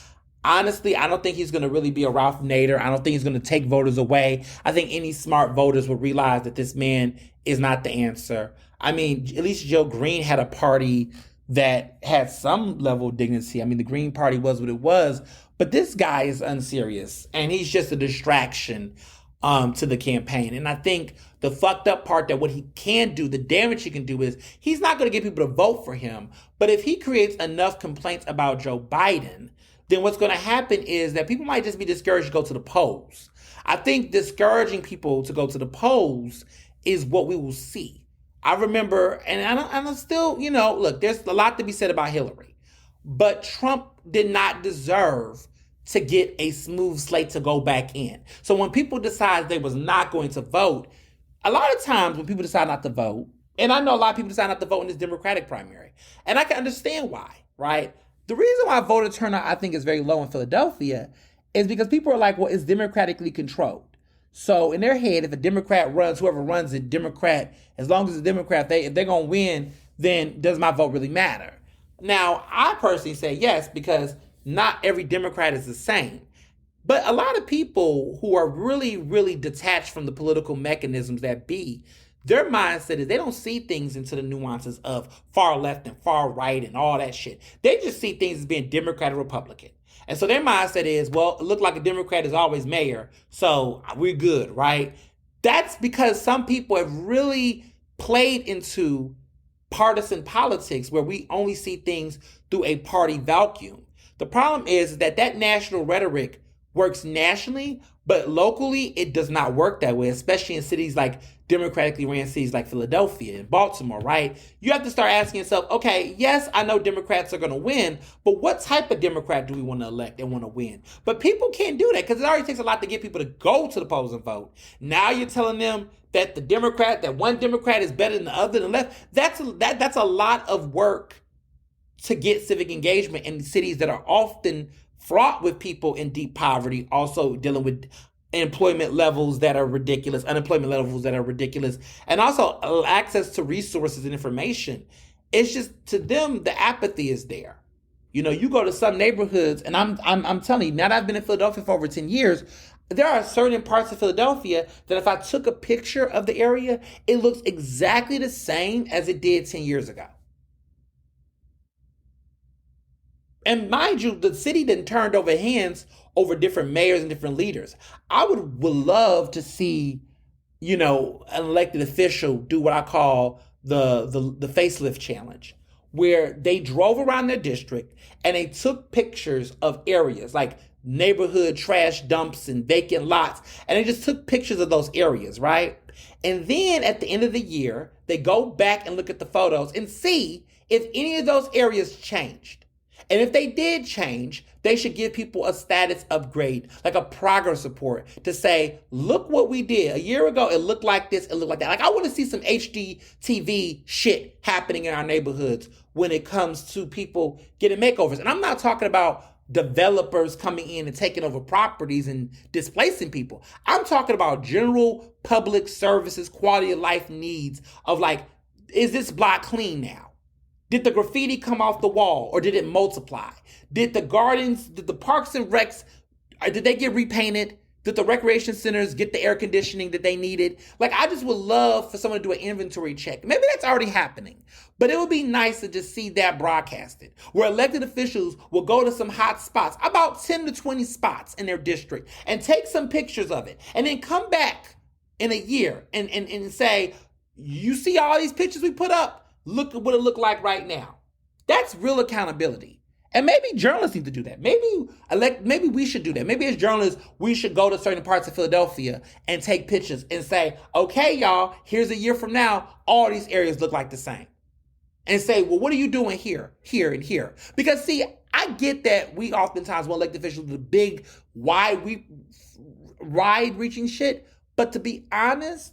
Honestly, I don't think he's going to really be a Ralph Nader. I don't think he's going to take voters away. I think any smart voters will realize that this man is not the answer. I mean, at least Joe Green had a party that had some level of dignity. I mean, the Green Party was what it was, but this guy is unserious and he's just a distraction to the campaign. And I think the fucked up part that what he can do, the damage he can do is he's not going to get people to vote for him. But if he creates enough complaints about Joe Biden, then what's going to happen is that people might just be discouraged to go to the polls. I think discouraging people to go to the polls is what we will see. I remember, and I'm still, look, there's a lot to be said about Hillary, but Trump did not deserve to get a smooth slate to go back in. So when people decide they was not going to vote, a lot of times when people decide not to vote, and I know a lot of people decide not to vote in this Democratic primary, and I can understand why, right? The reason why voter turnout, I think, is very low in Philadelphia is because people are like, well, it's democratically controlled. So in their head, if a Democrat runs, whoever runs a Democrat, as long as it's a Democrat, if they're going to win, then does my vote really matter? Now, I personally say yes, because not every Democrat is the same. But a lot of people who are really, really detached from the political mechanisms that be, their mindset is they don't see things into the nuances of far left and far right and all that shit. They just see things as being Democrat or Republican. And so their mindset is, well, it looked like a Democrat is always mayor, so we're good, right? That's because some people have really played into partisan politics where we only see things through a party vacuum. The problem is that national rhetoric works nationally, but locally it does not work that way, especially in cities like democratically ran cities like Philadelphia and Baltimore, right? You have to start asking yourself, okay, yes, I know Democrats are going to win, but what type of Democrat do we want to elect and want to win? But people can't do that because it already takes a lot to get people to go to the polls and vote. Now you're telling them that that one Democrat is better than the other than the left. That's a lot of work to get civic engagement in cities that are often fraught with people in deep poverty, also dealing with employment levels that are ridiculous, unemployment levels that are ridiculous, and also access to resources and information. It's just, to them, the apathy is there. You go to some neighborhoods, and I'm telling you, now that I've been in Philadelphia for over 10 years, there are certain parts of Philadelphia that if I took a picture of the area, it looks exactly the same as it did 10 years ago. And mind you, the city then turned over hands over different mayors and different leaders. I would love to see, an elected official do what I call the facelift challenge, where they drove around their district and they took pictures of areas like neighborhood trash dumps and vacant lots, and they just took pictures of those areas, right? And then at the end of the year, they go back and look at the photos and see if any of those areas changed. And if they did change, they should give people a status upgrade, like a progress report to say, look what we did. A year ago, it looked like this, it looked like that. Like, I want to see some HD TV shit happening in our neighborhoods when it comes to people getting makeovers. And I'm not talking about developers coming in and taking over properties and displacing people. I'm talking about general public services, quality of life needs of like, is this block clean now? Did the graffiti come off the wall or did it multiply? Did the gardens, did the parks and recs, did they get repainted? Did the recreation centers get the air conditioning that they needed? Like, I just would love for someone to do an inventory check. Maybe that's already happening, but it would be nice to just see that broadcasted, where elected officials will go to some hot spots, about 10 to 20 spots in their district, and take some pictures of it, and then come back in a year and say, you see all these pictures we put up? Look at what it looked like right now. That's real accountability. And maybe journalists need to do that. Maybe we should do that. Maybe as journalists, we should go to certain parts of Philadelphia and take pictures and say, okay, y'all, here's a year from now, all these areas look like the same. And say, well, what are you doing here, here, and here? Because, see, I get that we oftentimes want elected officials to do big, wide-reaching shit. But to be honest,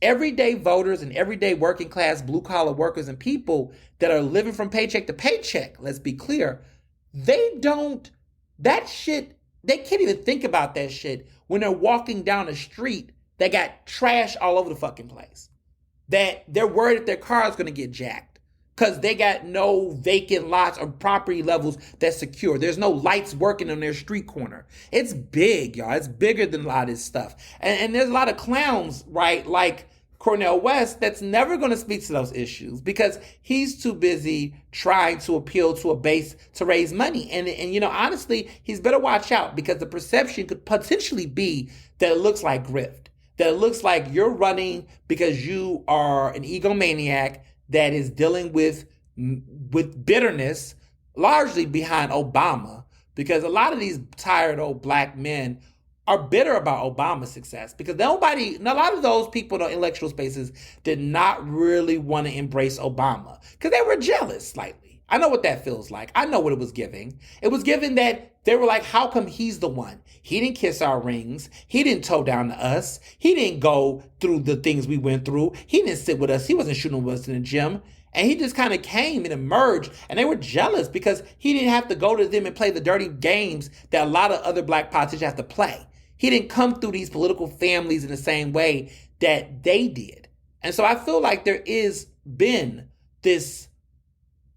everyday voters and everyday working class blue collar workers and people that are living from paycheck to paycheck, let's be clear, they can't even think about that shit when they're walking down a street that got trash all over the fucking place. That they're worried that their car is going to get jacked because they got no vacant lots or property levels that's secure. There's no lights working on their street corner. It's big, y'all. It's bigger than a lot of this stuff. And there's a lot of clowns, right? Like Cornel West, that's never going to speak to those issues because he's too busy trying to appeal to a base to raise money. And honestly, he's better watch out because the perception could potentially be that it looks like grift, that it looks like you're running because you are an egomaniac that is dealing with bitterness, largely behind Obama, because a lot of these tired old black men are bitter about Obama's success because a lot of those people in the intellectual spaces did not really want to embrace Obama because they were jealous slightly. I know what that feels like. I know what it was giving. It was giving that they were like, how come he's the one? He didn't kiss our rings. He didn't toe down to us. He didn't go through the things we went through. He didn't sit with us. He wasn't shooting with us in the gym. And he just kind of came and emerged, and they were jealous because he didn't have to go to them and play the dirty games that a lot of other black politicians have to play. He didn't come through these political families in the same way that they did. And so I feel like there is been this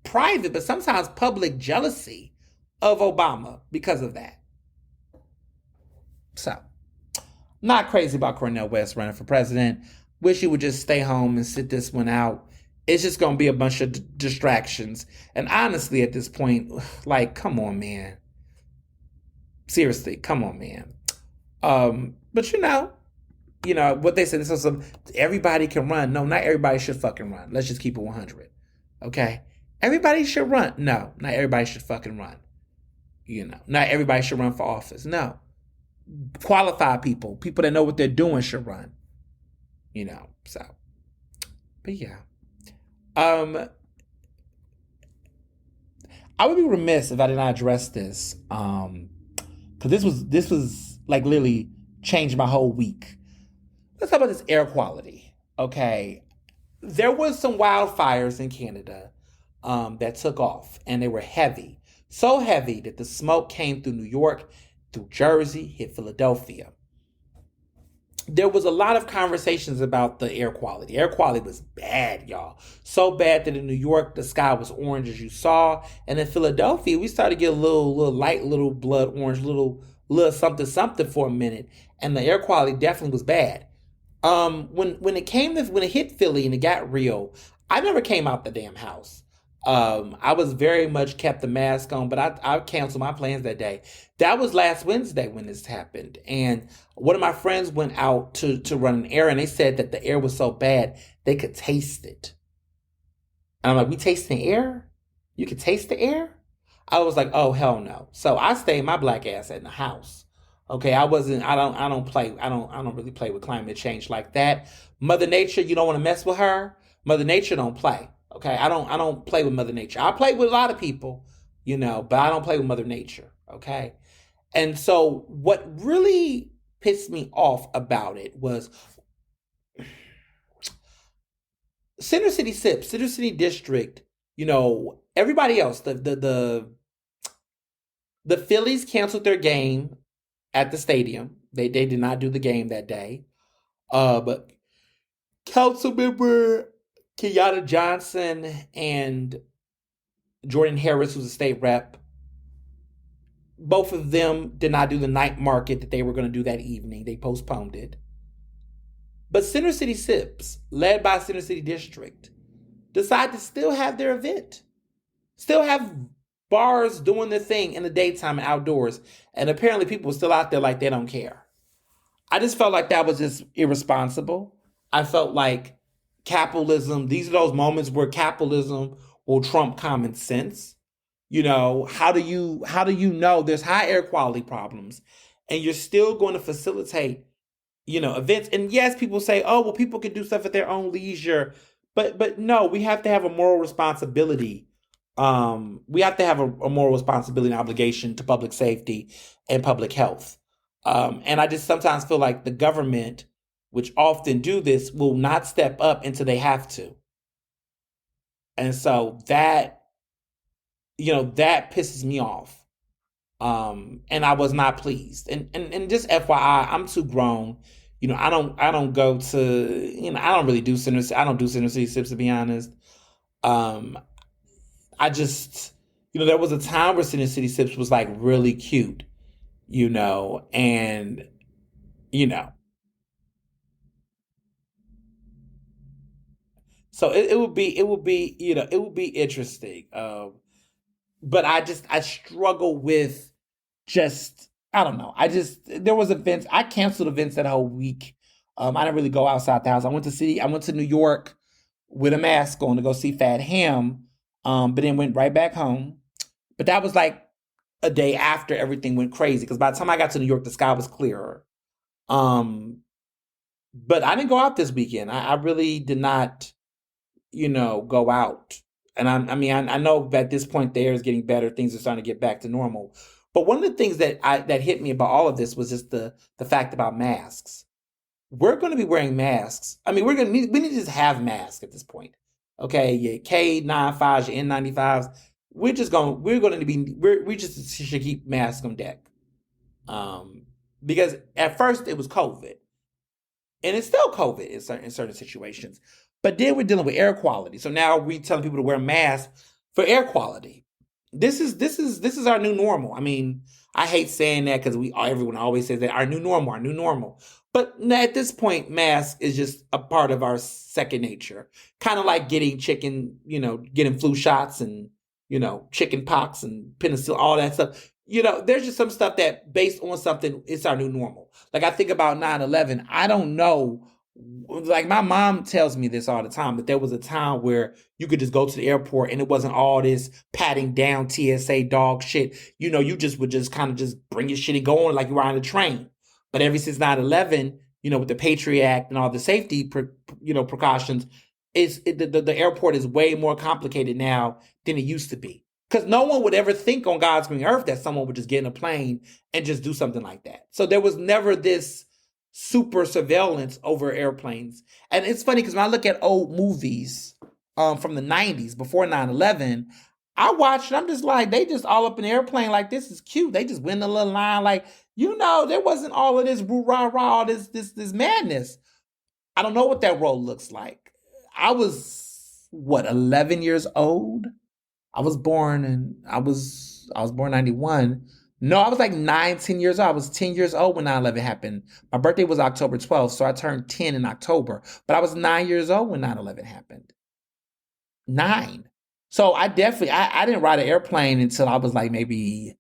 private, but sometimes public jealousy of Obama because of that. So, not crazy about Cornel West running for president. Wish he would just stay home and sit this one out. It's just going to be a bunch of distractions. And honestly, at this point, like, come on, man. Seriously, come on, man. But what they said, so everybody can run. No, not everybody should fucking run. Let's just keep it 100. Okay? Everybody should run. No, not everybody should fucking run. Not everybody should run for office. No. Qualified people that know what they're doing should run. So. But yeah. I would be remiss if I did not address this. Because this was like literally changed my whole week. Let's talk about this air quality. Okay. There was some wildfires in Canada that took off, and they were heavy. So heavy that the smoke came through New York, through Jersey, hit Philadelphia. There was a lot of conversations about the air quality. Air quality was bad, y'all. So bad that in New York, the sky was orange as you saw. And in Philadelphia, we started to get a little light, little blood orange, little something for a minute. And the air quality definitely was bad. When it hit Philly and it got real, I never came out the damn house. I was very much kept the mask on, but I canceled my plans that day. That was last Wednesday when this happened. And one of my friends went out to run an errand. They said that the air was so bad, they could taste it. And I'm like, we tasting the air? You could taste the air? I was like, oh, hell no. So I stayed my black ass in the house. Okay, I don't really play with climate change like that. Mother Nature, you don't want to mess with her. Mother Nature don't play. Okay, I don't play with Mother Nature. I play with a lot of people, but I don't play with Mother Nature. Okay, and so what really pissed me off about it was Center City SIP, Center City District. Everybody else, the Phillies canceled their game at the stadium. They did not do the game that day. But Councilmember Kenyatta Johnson and Jordan Harris, who's a state rep. Both of them did not do the night market that they were going to do that evening. They postponed it. But Center City Sips, led by Center City District, decide to still have their event. Still have bars doing their thing in the daytime and outdoors. And apparently people are still out there like they don't care. I just felt like that was just irresponsible. I felt like capitalism, these are those moments where capitalism will trump common sense. How do you know there's high air quality problems and you're still going to facilitate, events? And yes, people say, oh, well, people can do stuff at their own leisure. But no, we have to have a moral responsibility. We have to have a moral responsibility and obligation to public safety and public health. And I just sometimes feel like the government, which often do this, will not step up until they have to. And so that pisses me off. And I was not pleased. And just FYI, I'm too grown. I don't go to, I don't really do I don't do center city sips, to be honest. Um, I just, there was a time where center city sips was like really cute, and you know, so it would be, it would be interesting. But I struggle with just, I don't know. There was events. I canceled events that whole week. I didn't really go outside the house. I went to New York with a mask on to go see Fat Ham. But then went right back home. But that was like a day after everything went crazy. Because by the time I got to New York, the sky was clearer. Um, but I didn't go out this weekend. I really did not, go out. And I know at this point the air is getting better. Things are starting to get back to normal. But one of the things that hit me about all of this was just the fact about masks. We're going to be wearing masks. I mean, we need to just have masks at this point. Okay, your K95s, your N95s. We just should keep masks on deck. Because at first it was COVID, and it's still COVID in certain situations. But then we're dealing with air quality. So now we telling people to wear masks for air quality. This is our new normal. I mean, I hate saying that because everyone always says that our new normal, our new normal. But at this point, mask is just a part of our second nature. Kind of like getting getting flu shots and chicken pox and penicillin, all that stuff. There's just some stuff that based on something, it's our new normal. Like I think about 9/11. I don't know. Like my mom tells me this all the time, that there was a time where you could just go to the airport and it wasn't all this patting down TSA dog shit. You just would just kind of just bring your shit and go on like you were on a train. But ever since 9/11, with the Patriot Act and all the safety, precautions, the airport is way more complicated now than it used to be. Because no one would ever think on God's green earth that someone would just get in a plane and just do something like that. So there was never this super surveillance over airplanes. And it's funny because when I look at old movies from the 90s before 9/11, I watch and I'm just like, they just all up in the airplane like, this is cute. They just win the little line like, there wasn't all of this rah rah, all this madness. I don't know what that role looks like. I was 11 years old. I was born 91. No, I was like 9, 10 years old. I was 10 years old when 9/11 happened. My birthday was October 12th, so I turned 10 in October. But I was 9 years old when 9/11 happened. 9. So I didn't ride an airplane until I was like maybe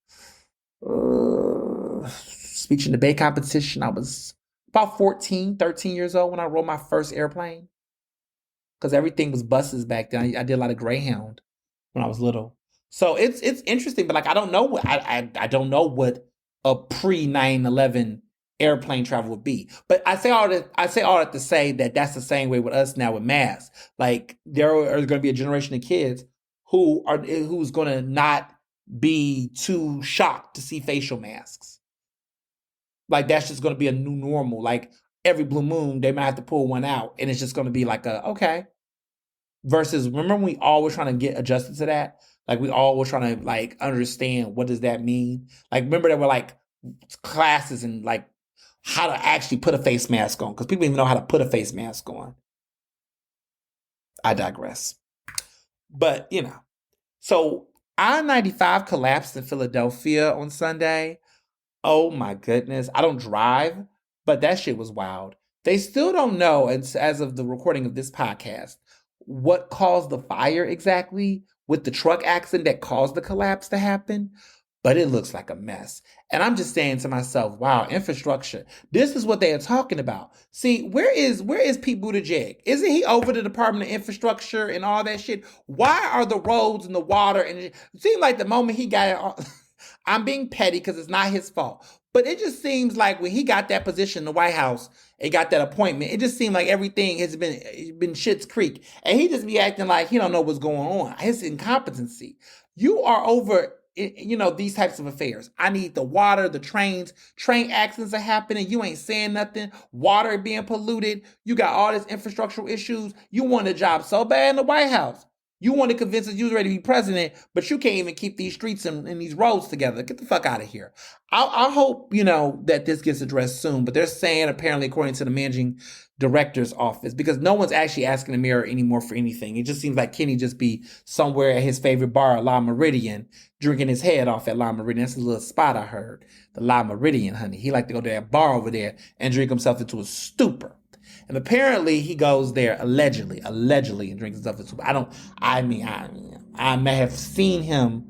speech and debate competition. I was about 14, 13 years old when I rode my first airplane. Because everything was buses back then. I did a lot of Greyhound when I was little. So it's interesting, but like I don't know what a pre 9/11 airplane travel would be. But I say all that to say that that's the same way with us now with masks. Like there are going to be a generation of kids who's going to not be too shocked to see facial masks. Like that's just going to be a new normal. Like every blue moon, they might have to pull one out, and it's just going to be like okay. Versus, remember when we all were trying to get adjusted to that? Like we all were trying to like understand what does that mean? Like remember there were like classes and like how to actually put a face mask on because people didn't even know how to put a face mask on. I digress. But so I-95 collapsed in Philadelphia on Sunday. Oh my goodness. I don't drive, but that shit was wild. They still don't know, as of the recording of this podcast, what caused the fire exactly with the truck accident that caused the collapse to happen, but it looks like a mess. And I'm just saying to myself, wow, infrastructure. This is what they are talking about. See, where is Pete Buttigieg? Isn't he over the Department of Infrastructure and all that shit? Why are the roads and the water and it seemed like the moment he got it, I'm being petty because it's not his fault. But it just seems like when he got that position in the White House and got that appointment, it just seemed like everything has been shit's creek. And he just be acting like he don't know what's going on. His incompetency. You are over these types of affairs. I need the water, the train accidents are happening. You ain't saying nothing. Water being polluted. You got all these infrastructural issues. You want a job so bad in the White House. You want to convince us you was ready to be president, but you can't even keep these streets and these roads together. Get the fuck out of here. I hope, that this gets addressed soon, but they're saying, apparently, according to the managing director's office, because no one's actually asking the mayor anymore for anything. It just seems like Kenny just be somewhere at his favorite bar, La Meridian, drinking his head off at La Meridian. That's a little spot I heard. The La Meridian, honey. He like to go to that bar over there and drink himself into a stupor. And apparently he goes there allegedly, and drinks himself into. I may have seen him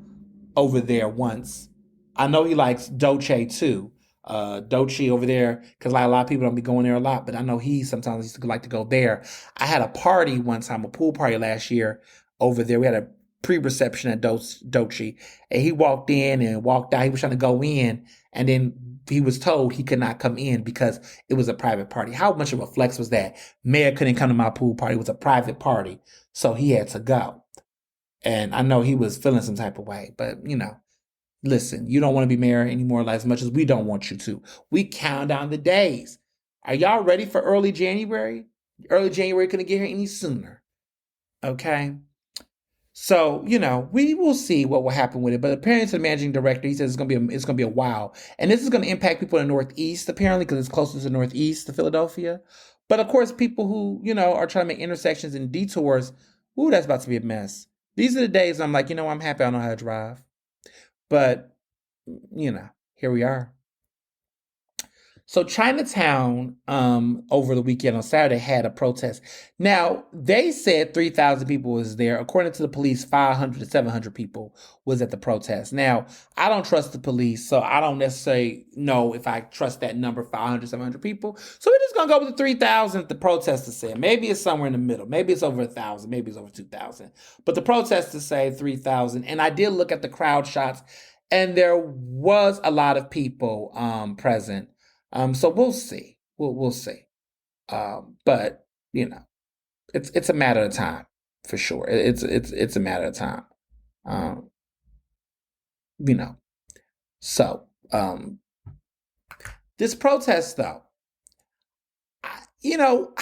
over there once. I know he likes Dolce too. Dolce over there, because like a lot of people don't be going there a lot, but I know he sometimes used to like to go there. I had a party one time, a pool party last year over there. We had a pre-reception at Dolce, and he walked in and walked out. He was trying to go in, and then he was told he could not come in because it was a private party. How much of a flex was that? Mayor couldn't come to my pool party. It was a private party, so he had to go. And I know he was feeling some type of way, but listen, you don't want to be mayor anymore as much as we don't want you to. We count down the days. Are y'all ready for early January? Early January couldn't get here any sooner. Okay? So, we will see what will happen with it. But apparently, to the managing director, he says it's gonna be a while, and this is gonna impact people in the Northeast apparently because it's closer to the Northeast to Philadelphia. But of course, people who are trying to make intersections and detours, ooh, that's about to be a mess. These are the days I'm like, I'm happy I know how to drive. But here we are. So Chinatown, over the weekend on Saturday had a protest. Now they said 3,000 people was there. According to the police, 500 to 700 people was at the protest. Now I don't trust the police, so I don't necessarily know if I trust that number, 500, 700 people. So we're just gonna go with the 3,000 the protesters said. Maybe it's somewhere in the middle. Maybe it's over 1,000. Maybe it's over 2,000. But the protesters say 3,000. And I did look at the crowd shots, and there was a lot of people present. So we'll see. We'll see. But it's a matter of time for sure. It's a matter of time. Um, you know. So this protest though, you know,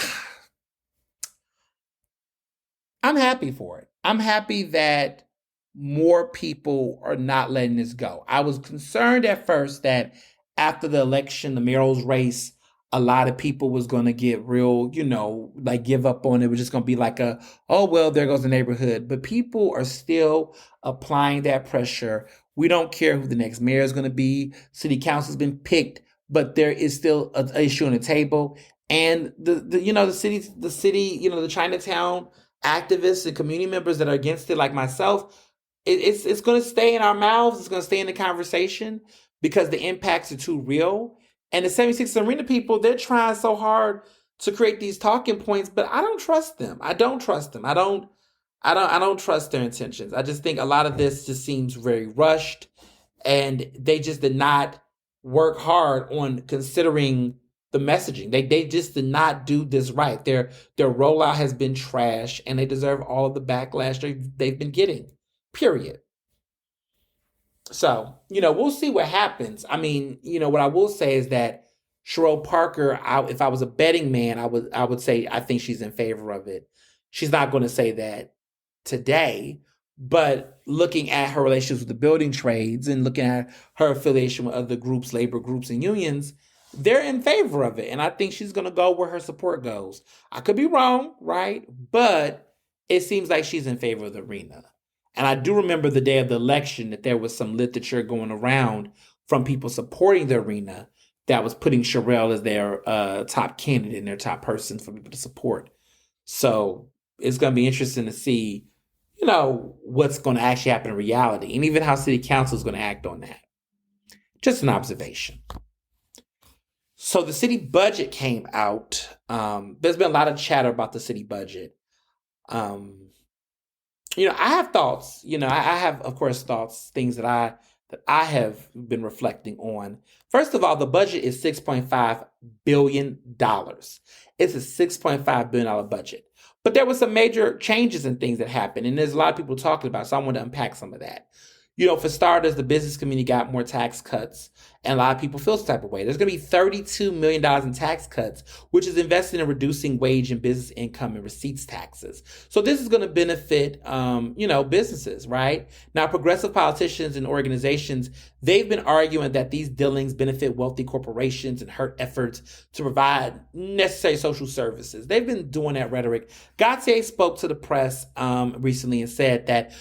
I'm happy for it. I'm happy that more people are not letting this go. I was concerned at first that after the election, the mayoral's race, a lot of people was going to get real, like give up on it. It was just going to be like oh, well, there goes the neighborhood. But people are still applying that pressure. We don't care who the next mayor is going to be. City council's been picked, but there is still an issue on the table. And the city, the Chinatown activists and community members that are against it, like myself, it's going to stay in our mouths. It's going to stay in the conversation because the impacts are too real. And the 76 Arena people, they're trying so hard to create these talking points, but I don't trust them. I don't trust them. I don't trust their intentions. I just think a lot of this just seems very rushed, and they just did not work hard on considering the messaging. They just did not do this right. Their rollout has been trash, and they deserve all of the backlash they've been getting. Period. So, we'll see what happens. I mean, what I will say is that Cheryl Parker, if I was a betting man, I would say I think she's in favor of it. She's not going to say that today, but looking at her relationships with the building trades and looking at her affiliation with other groups, labor groups and unions, they're in favor of it. And I think she's going to go where her support goes. I could be wrong, right? But it seems like she's in favor of the arena. And I do remember the day of the election that there was some literature going around from people supporting the arena that was putting Sherelle as their top candidate and their top person for people to support. So it's going to be interesting to see, what's going to actually happen in reality, and even how city council is going to act on that. Just an observation. So the city budget came out. There's been a lot of chatter about the city budget. I have thoughts. I have, of course, thoughts, things that I have been reflecting on. First of all, the budget is $6.5 billion. It's a $6.5 billion budget. But there were some major changes and things that happened, and there's a lot of people talking about, so I want to unpack some of that. For starters, the business community got more tax cuts, and a lot of people feel some type of way. There's going to be $32 million in tax cuts, which is invested in reducing wage and business income and receipts taxes. So this is going to benefit, businesses, right? Now, progressive politicians and organizations, they've been arguing that these dealings benefit wealthy corporations and hurt efforts to provide necessary social services. They've been doing that rhetoric. Gautier spoke to the press recently and said that,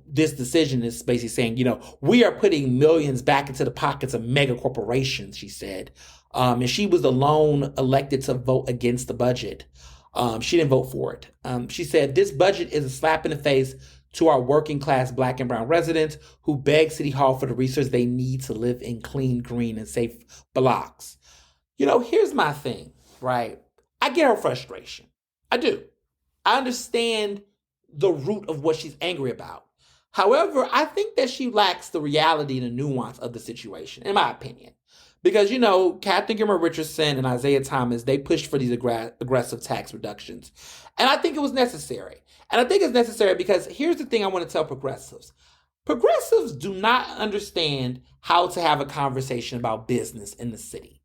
this decision is basically saying, we are putting millions back into the pockets of mega corporations, she said. And she was alone elected to vote against the budget. She didn't vote for it. She said, this budget is a slap in the face to our working class Black and brown residents who beg City Hall for the resources they need to live in clean, green, and safe blocks. Here's my thing, right? I get her frustration. I do. I understand the root of what she's angry about. However, I think that she lacks the reality and the nuance of the situation, in my opinion. Because, Captain Gilmer Richardson and Isaiah Thomas, they pushed for these aggressive tax reductions. And I think it was necessary. And I think it's necessary because here's the thing I want to tell progressives. Progressives do not understand how to have a conversation about business in the city.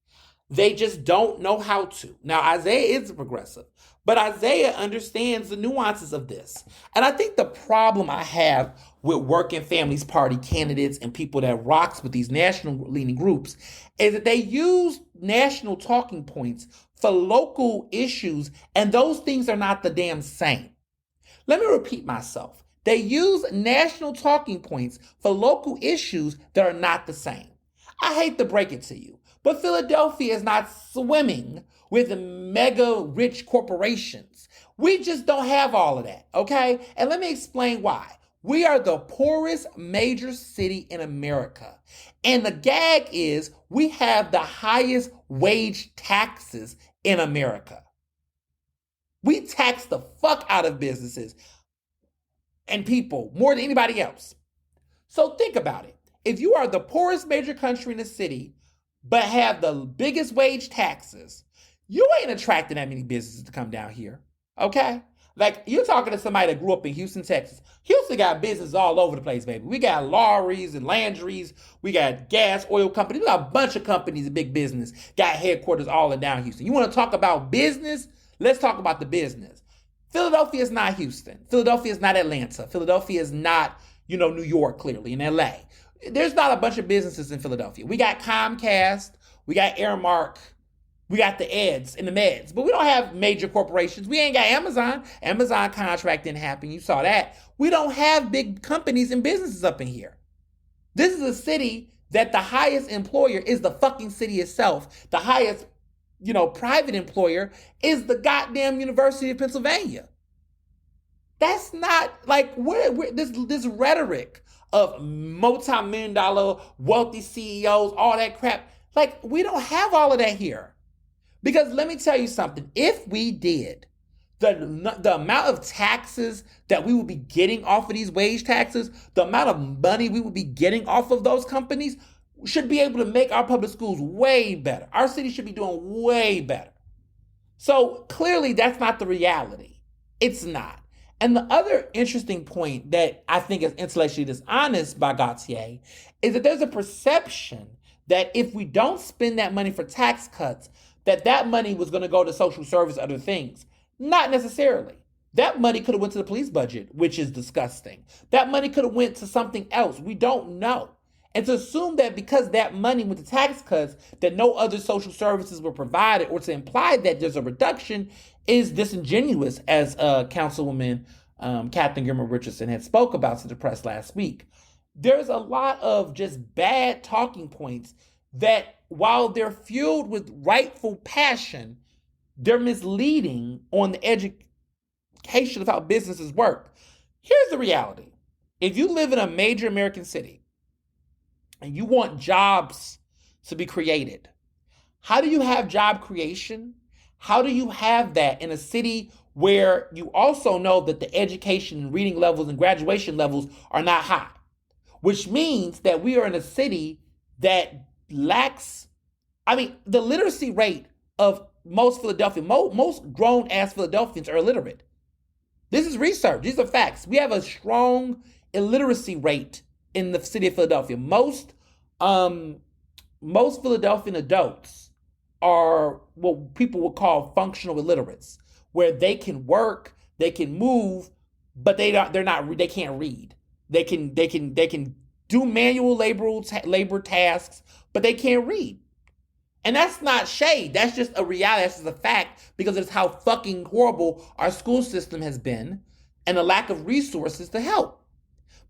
They just don't know how to. Now, Isaiah is a progressive, but Isaiah understands the nuances of this. And I think the problem I have with Working Families Party candidates and people that rocks with these national leaning groups is that they use national talking points for local issues, and those things are not the damn same. Let me repeat myself. They use national talking points for local issues that are not the same. I hate to break it to you, but Philadelphia is not swimming with mega rich corporations. We just don't have all of that, okay? And let me explain why. We are the poorest major city in America. And the gag is we have the highest wage taxes in America. We tax the fuck out of businesses and people more than anybody else. So think about it. If you are the poorest major country in the city, but have the biggest wage taxes, you ain't attracting that many businesses to come down here, okay? Like, you're talking to somebody that grew up in Houston, Texas. Houston got business all over the place, baby. We got Lawry's and Landry's. We got gas, oil companies. We got a bunch of companies and big business. Got headquarters all in down Houston. You want to talk about business? Let's talk about the business. Philadelphia is not Houston. Philadelphia is not Atlanta. Philadelphia is not, New York, clearly, in LA. There's not a bunch of businesses in Philadelphia. We got Comcast. We got Airmark. We got the Eds and the Meds, but we don't have major corporations. We ain't got Amazon. Amazon contract didn't happen. You saw that. We don't have big companies and businesses up in here. This is a city that the highest employer is the fucking city itself. The highest, private employer is the goddamn University of Pennsylvania. That's not like this rhetoric of multi-million dollar wealthy CEOs, all that crap. Like, we don't have all of that here. Because let me tell you something, if we did, the amount of taxes that we would be getting off of these wage taxes, the amount of money we would be getting off of those companies should be able to make our public schools way better. Our city should be doing way better. So clearly that's not the reality. It's not. And the other interesting point that I think is intellectually dishonest by Gautier is that there's a perception that if we don't spend that money for tax cuts, that money was going to go to social service, other things. Not necessarily. That money could have went to the police budget, which is disgusting. That money could have went to something else. We don't know. And to assume that because that money went to tax cuts, that no other social services were provided, or to imply that there's a reduction, is disingenuous, as Councilwoman Captain Grimmer Richardson had spoke about to the press last week. There's a lot of just bad talking points that, while they're fueled with rightful passion, they're misleading on the education of how businesses work. Here's the reality. If you live in a major American city and you want jobs to be created, how do you have job creation? How do you have that in a city where you also know that the education and reading levels and graduation levels are not high? Which means that we are in a city that lacks, the literacy rate of most Philadelphia, most grown-ass Philadelphians are illiterate. This is research. These are facts. We have a strong illiteracy rate in the city of Philadelphia. Most Philadelphian adults are what people would call functional illiterates, where they can work, they can move, but they can't read. They can do manual labor tasks, but they can't read. And that's not shade. That's just a reality. That's just a fact, because it's how fucking horrible our school system has been and the lack of resources to help.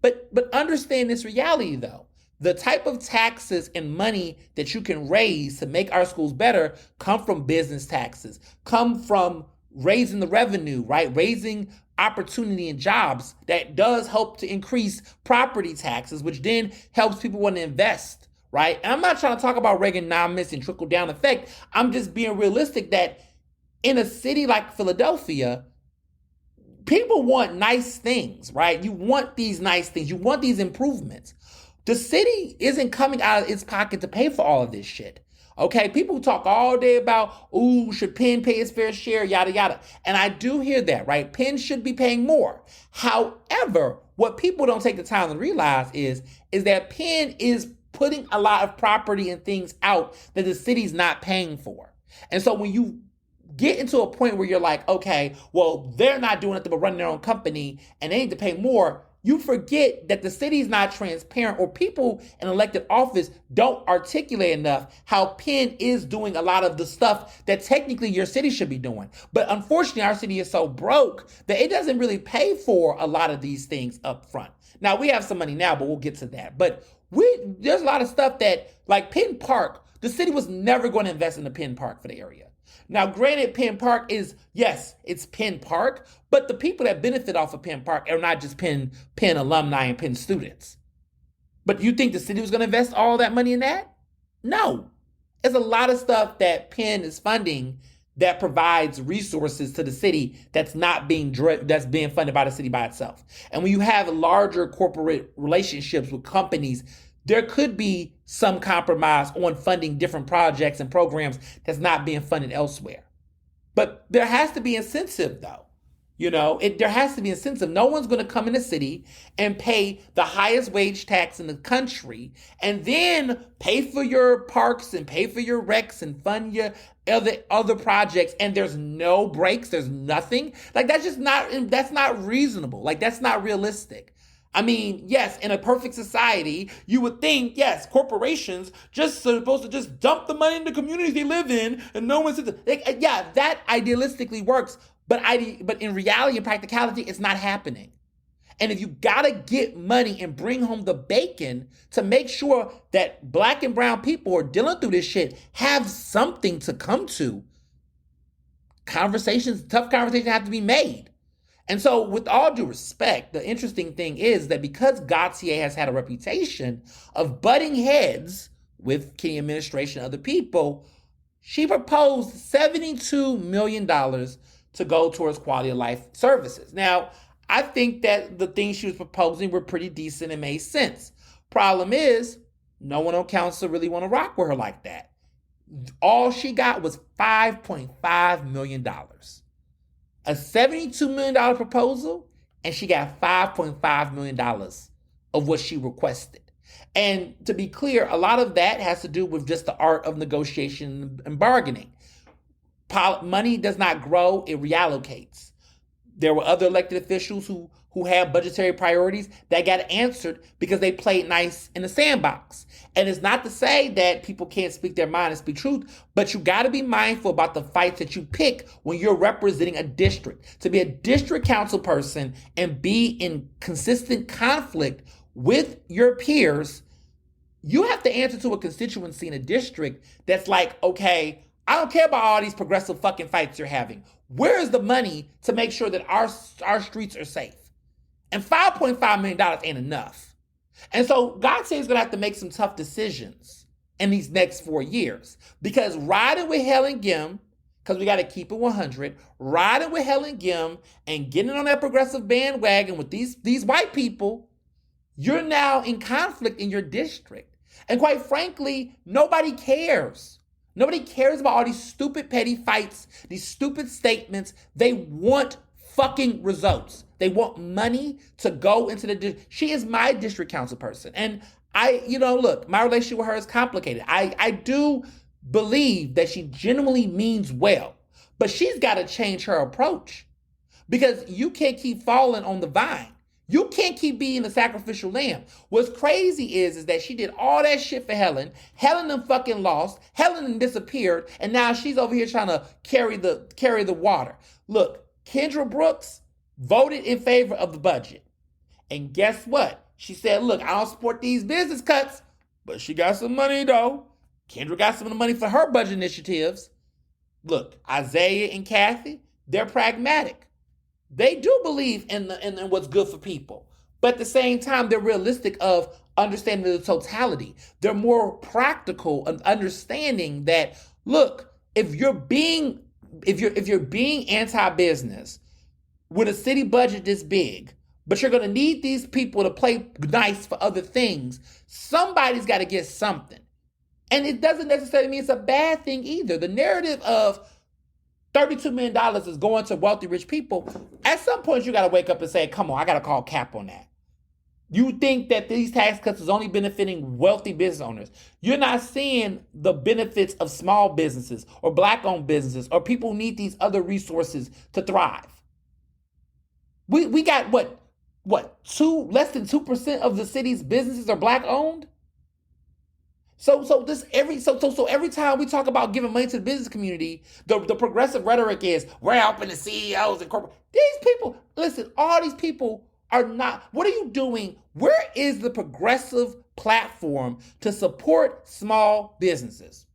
But understand this reality, though. The type of taxes and money that you can raise to make our schools better come from business taxes, come from raising the revenue, right? Raising opportunity and jobs. That does help to increase property taxes, which then helps people want to invest, right? And I'm not trying to talk about Reaganomics and trickle-down effect. I'm just being realistic that in a city like Philadelphia, people want nice things, right? You want these nice things. You want these improvements. The city isn't coming out of its pocket to pay for all of this shit. Okay, people talk all day about, should Penn pay its fair share, yada, yada. And I do hear that, right? Penn should be paying more. However, what people don't take the time to realize is that Penn is putting a lot of property and things out that the city's not paying for. And so when you get into a point where you're like, okay, well, they're not doing it but running their own company and they need to pay more, you forget that the city's not transparent, or people in elected office don't articulate enough how Penn is doing a lot of the stuff that technically your city should be doing. But unfortunately, our city is so broke that it doesn't really pay for a lot of these things up front. Now, we have some money now, but we'll get to that. But there's a lot of stuff that, like Penn Park, the city was never going to invest in the Penn Park for the area. Now, granted, Penn Park is, yes, it's Penn Park, but the people that benefit off of Penn Park are not just Penn alumni and Penn students. But you think the city was going to invest all that money in that? No. There's a lot of stuff that Penn is funding that provides resources to the city that's being funded by the city by itself. And when you have larger corporate relationships with companies, there could be some compromise on funding different projects and programs that's not being funded elsewhere. But there has to be incentive, though. There has to be incentive. No one's going to come in the city and pay the highest wage tax in the country and then pay for your parks and pay for your recs and fund your other projects, and there's no breaks, there's nothing. Like, that's not reasonable. Like, that's not realistic. Yes, in a perfect society, you would think, yes, corporations just supposed to just dump the money in the communities they live in, and no one says, that idealistically works, but in reality and practicality, it's not happening. And if you gotta get money and bring home the bacon to make sure that Black and brown people are dealing through this shit have something to come to, tough conversations have to be made. And so, with all due respect, the interesting thing is that because Gautier has had a reputation of butting heads with Kennedy administration and other people, she proposed $72 million to go towards quality of life services. Now, I think that the things she was proposing were pretty decent and made sense. Problem is, no one on council really want to rock with her like that. All she got was $5.5 million. A $72 million proposal, and she got $5.5 million of what she requested. And to be clear, a lot of that has to do with just the art of negotiation and bargaining. Money does not grow, it reallocates. There were other elected officials who who have budgetary priorities that got answered because they played nice in the sandbox. And it's not to say that people can't speak their mind and speak truth, but you got to be mindful about the fights that you pick when you're representing a district. To be a district council person and be in consistent conflict with your peers, you have to answer to a constituency in a district that's like, okay, I don't care about all these progressive fucking fights you're having. Where is the money to make sure that our streets are safe? And $5.5 million ain't enough. And so God says he's going to have to make some tough decisions in these next 4 years. Because riding with Helen Gim, because we got to keep it 100, riding with Helen Gim and getting on that progressive bandwagon with these white people, you're now in conflict in your district. And quite frankly, nobody cares. Nobody cares about all these stupid petty fights, these stupid statements. They want fucking results. They want money to go into the she is my district council person. And look, my relationship with her is complicated. I do believe that she genuinely means well, but she's got to change her approach because you can't keep falling on the vine. You can't keep being the sacrificial lamb. What's crazy is that she did all that shit for Helen. Helen done fucking lost. Helen done disappeared. And now she's over here trying to carry the water. Look, Kendra Brooks voted in favor of the budget. And guess what? She said, look, I don't support these business cuts, but she got some money though. Kendra got some of the money for her budget initiatives. Look, Isaiah and Kathy, they're pragmatic. They do believe in what's good for people. But at the same time, they're realistic of understanding the totality. They're more practical of understanding that, look, if you're being anti-business with a city budget this big, but you're going to need these people to play nice for other things, somebody's got to get something. And it doesn't necessarily mean it's a bad thing either. The narrative of $32 million is going to wealthy, rich people. At some point, you got to wake up and say, come on, I got to call cap on that. You think that these tax cuts is only benefiting wealthy business owners. You're not seeing the benefits of small businesses or black-owned businesses or people who need these other resources to thrive. We got less than 2% of the city's businesses are black-owned? So every time we talk about giving money to the business community, the progressive rhetoric is we're helping the CEOs and corporate. These people, listen, all these people are not. What are you doing? Where is the progressive platform to support small businesses?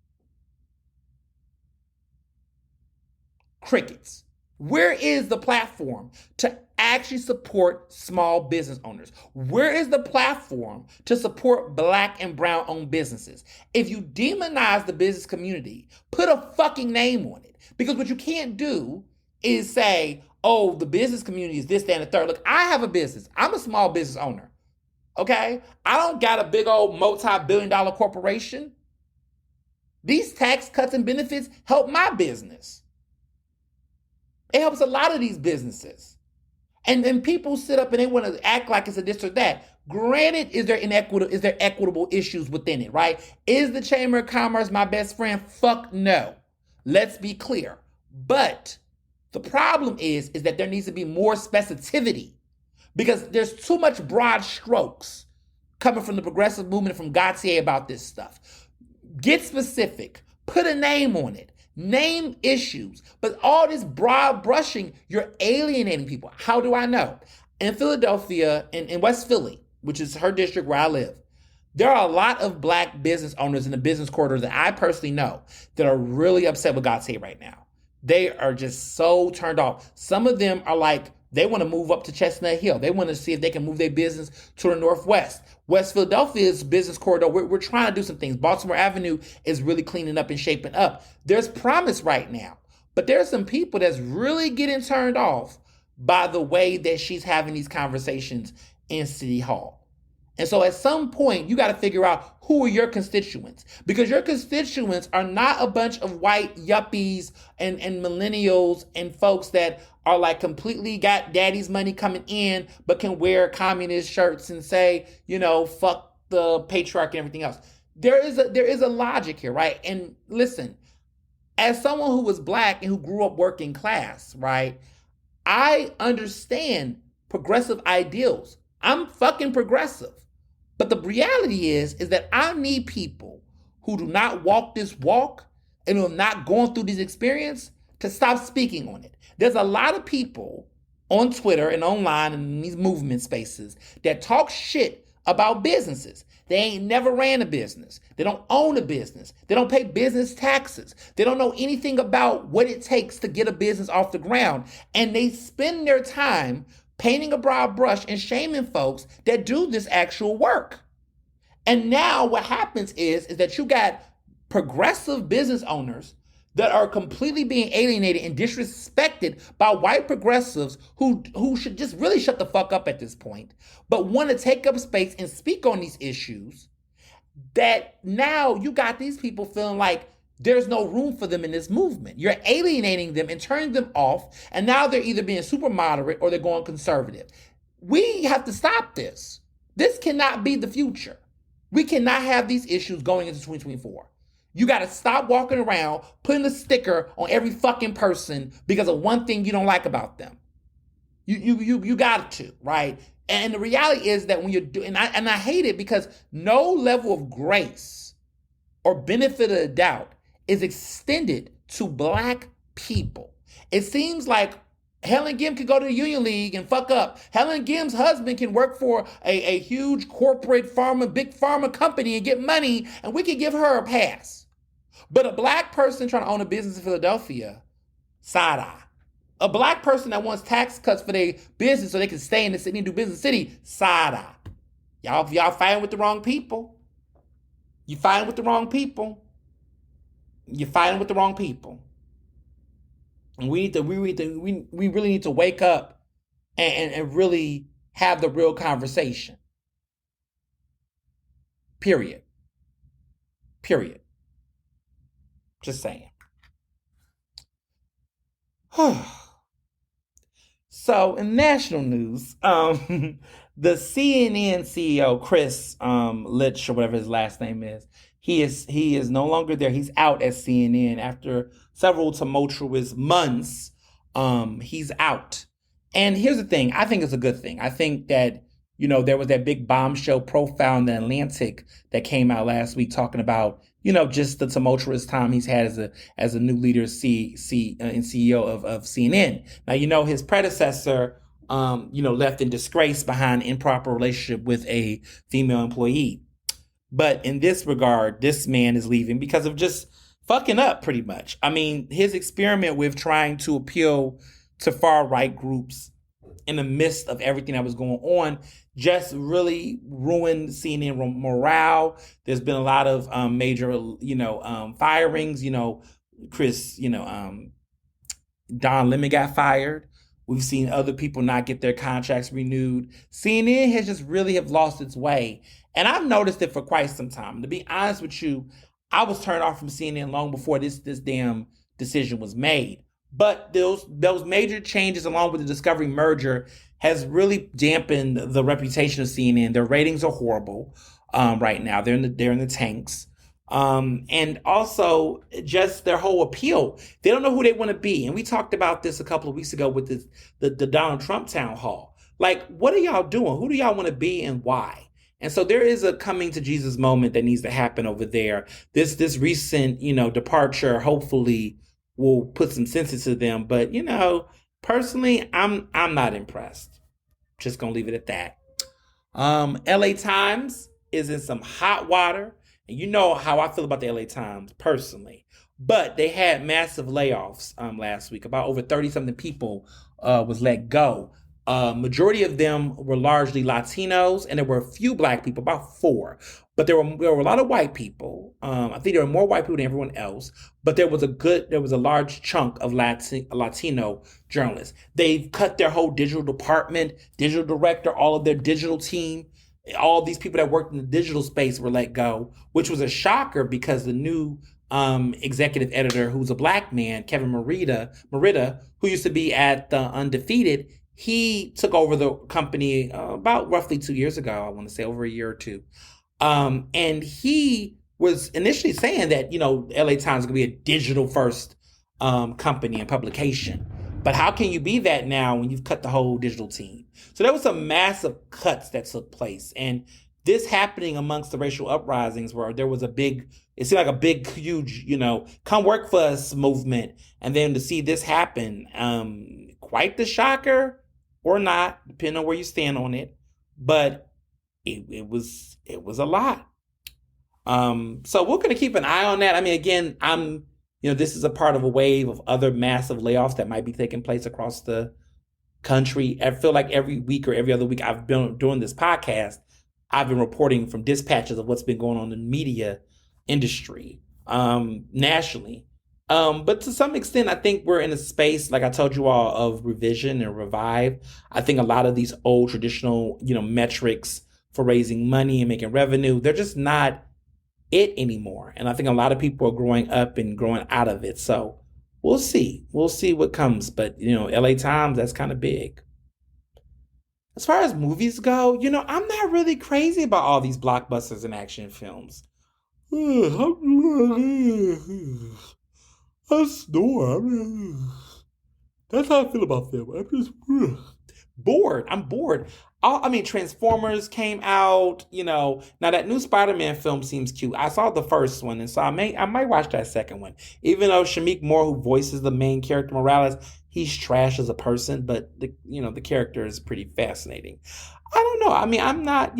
Crickets. Where is the platform to actually support small business owners? Where is the platform to support black and brown owned businesses? If you demonize the business community, put a fucking name on it. Because what you can't do is say, oh, the business community is this, that, and the third. Look, I have a business. I'm a small business owner. Okay? I don't got a big old multi-billion-dollar corporation. These tax cuts and benefits help my business. It helps a lot of these businesses. And then people sit up and they want to act like it's a this or that. Granted, is there equitable issues within it, right? Is the Chamber of Commerce my best friend? Fuck no. Let's be clear. But the problem is that there needs to be more specificity because there's too much broad strokes coming from the progressive movement from Gautier about this stuff. Get specific. Put a name on it. Name issues. But all this broad brushing, you're alienating people. How do I know? In Philadelphia, in West Philly, which is her district where I live, there are a lot of black business owners in the business corridor that I personally know that are really upset with Gautier right now. They are just so turned off. Some of them are like, they want to move up to Chestnut Hill. They want to see if they can move their business to the Northwest. West Philadelphia's business corridor, we're trying to do some things. Baltimore Avenue is really cleaning up and shaping up. There's promise right now. But there's some people that's really getting turned off by the way that she's having these conversations in City Hall. And so at some point, you got to figure out who are your constituents. Because your constituents are not a bunch of white yuppies and millennials and folks that are like completely got daddy's money coming in, but can wear communist shirts and say, fuck the patriarchy and everything else. There is a logic here, right? And listen, as someone who was black and who grew up working class, right, I understand progressive ideals. I'm fucking progressive. But the reality is that I need people who do not walk this walk and who have not gone through this experience to stop speaking on it. There's a lot of people on Twitter and online and in these movement spaces that talk shit about businesses. They ain't never ran a business. They don't own a business. They don't pay business taxes. They don't know anything about what it takes to get a business off the ground. And they spend their time painting a broad brush and shaming folks that do this actual work. And now what happens is that you got progressive business owners that are completely being alienated and disrespected by white progressives who should just really shut the fuck up at this point, but want to take up space and speak on these issues. That now you got these people feeling like there's no room for them in this movement. You're alienating them and turning them off, and now they're either being super moderate or they're going conservative. We have to stop this. This cannot be the future. We cannot have these issues going into 2024. You got to stop walking around putting a sticker on every fucking person because of one thing you don't like about them. You got to, right? And the reality is that when you're doing, and I hate it because no level of grace or benefit of the doubt is extended to Black people. It seems like Helen Gim could go to the Union League and fuck up. Helen Gim's husband can work for a huge corporate big pharma company and get money, and we can give her a pass. But a Black person trying to own a business in Philadelphia, side eye. A Black person that wants tax cuts for their business so they can stay in the city and do business in the city, side eye. Y'all fighting with the wrong people. You fighting with the wrong people. You're fighting with the wrong people. And we really need to wake up and really have the real conversation. Period. Just saying. So in national news, the CNN CEO Chris Litch, or whatever his last name is, he is no longer there. He's out at CNN after several tumultuous months. He's out. And here's the thing. I think it's a good thing. I think that, there was that big bombshell profile in the Atlantic that came out last week talking about, just the tumultuous time he's had as a new leader and CEO of CNN. Now, his predecessor, left in disgrace behind an improper relationship with a female employee. But in this regard, this man is leaving because of just fucking up pretty much. I mean, his experiment with trying to appeal to far right groups in the midst of everything that was going on just really ruined CNN morale. There's been a lot of major, firings. Chris, Don Lemon got fired. We've seen other people not get their contracts renewed. CNN has just really have lost its way. And I've noticed it for quite some time. To be honest with you, I was turned off from CNN long before this damn decision was made. But those major changes, along with the Discovery merger, has really dampened the reputation of CNN. Their ratings are horrible right now. They're in the tanks. And also just their whole appeal. They don't know who they want to be. And we talked about this a couple of weeks ago with the Donald Trump town hall. Like, what are y'all doing? Who do y'all want to be and why? And so there is a coming to Jesus moment that needs to happen over there. This recent, departure hopefully will put some sense into them. But, personally, I'm not impressed. Just gonna leave it at that. LA Times is in some hot water. And you know how I feel about the LA Times personally. But they had massive layoffs last week. About over 30-something people was let go. Majority of them were largely Latinos, and there were a few Black people, about 4. But there were a lot of white people. I think there were more white people than everyone else. But there was a large chunk of Latino journalists. They've cut their whole digital department, digital director, all of their digital team. All these people that worked in the digital space were let go, which was a shocker because the new executive editor, who's a Black man, Kevin Merida, who used to be at the Undefeated, he took over the company about roughly 2 years ago. I want to say over a year or two. And he was initially saying that, LA Times is going to be a digital first company and publication. But how can you be that now when you've cut the whole digital team? So there was some massive cuts that took place. And this happening amongst the racial uprisings where there was a big, it seemed like a big, huge, come work for us movement. And then to see this happen, quite the shocker or not, depending on where you stand on it. But it was a lot. So we're going to keep an eye on that. I mean, again, this is a part of a wave of other massive layoffs that might be taking place across the country. I feel like every week or every other week I've been doing this podcast, I've been reporting from dispatches of what's been going on in the media industry nationally. But to some extent, I think we're in a space, like I told you all, of revision and revive. I think a lot of these old traditional, metrics for raising money and making revenue, they're just not it anymore. And I think a lot of people are growing up and growing out of it. So we'll see. We'll see what comes. But, LA Times, that's kind of big. As far as movies go, I'm not really crazy about all these blockbusters and action films. I snore. That's how I feel about them. I'm just bored. I'm bored. Transformers came out. Now that new Spider-Man film seems cute. I saw the first one, and so I might watch that second one. Even though Shamik Moore, who voices the main character Morales, he's trash as a person, but the character is pretty fascinating. I don't know. I'm not.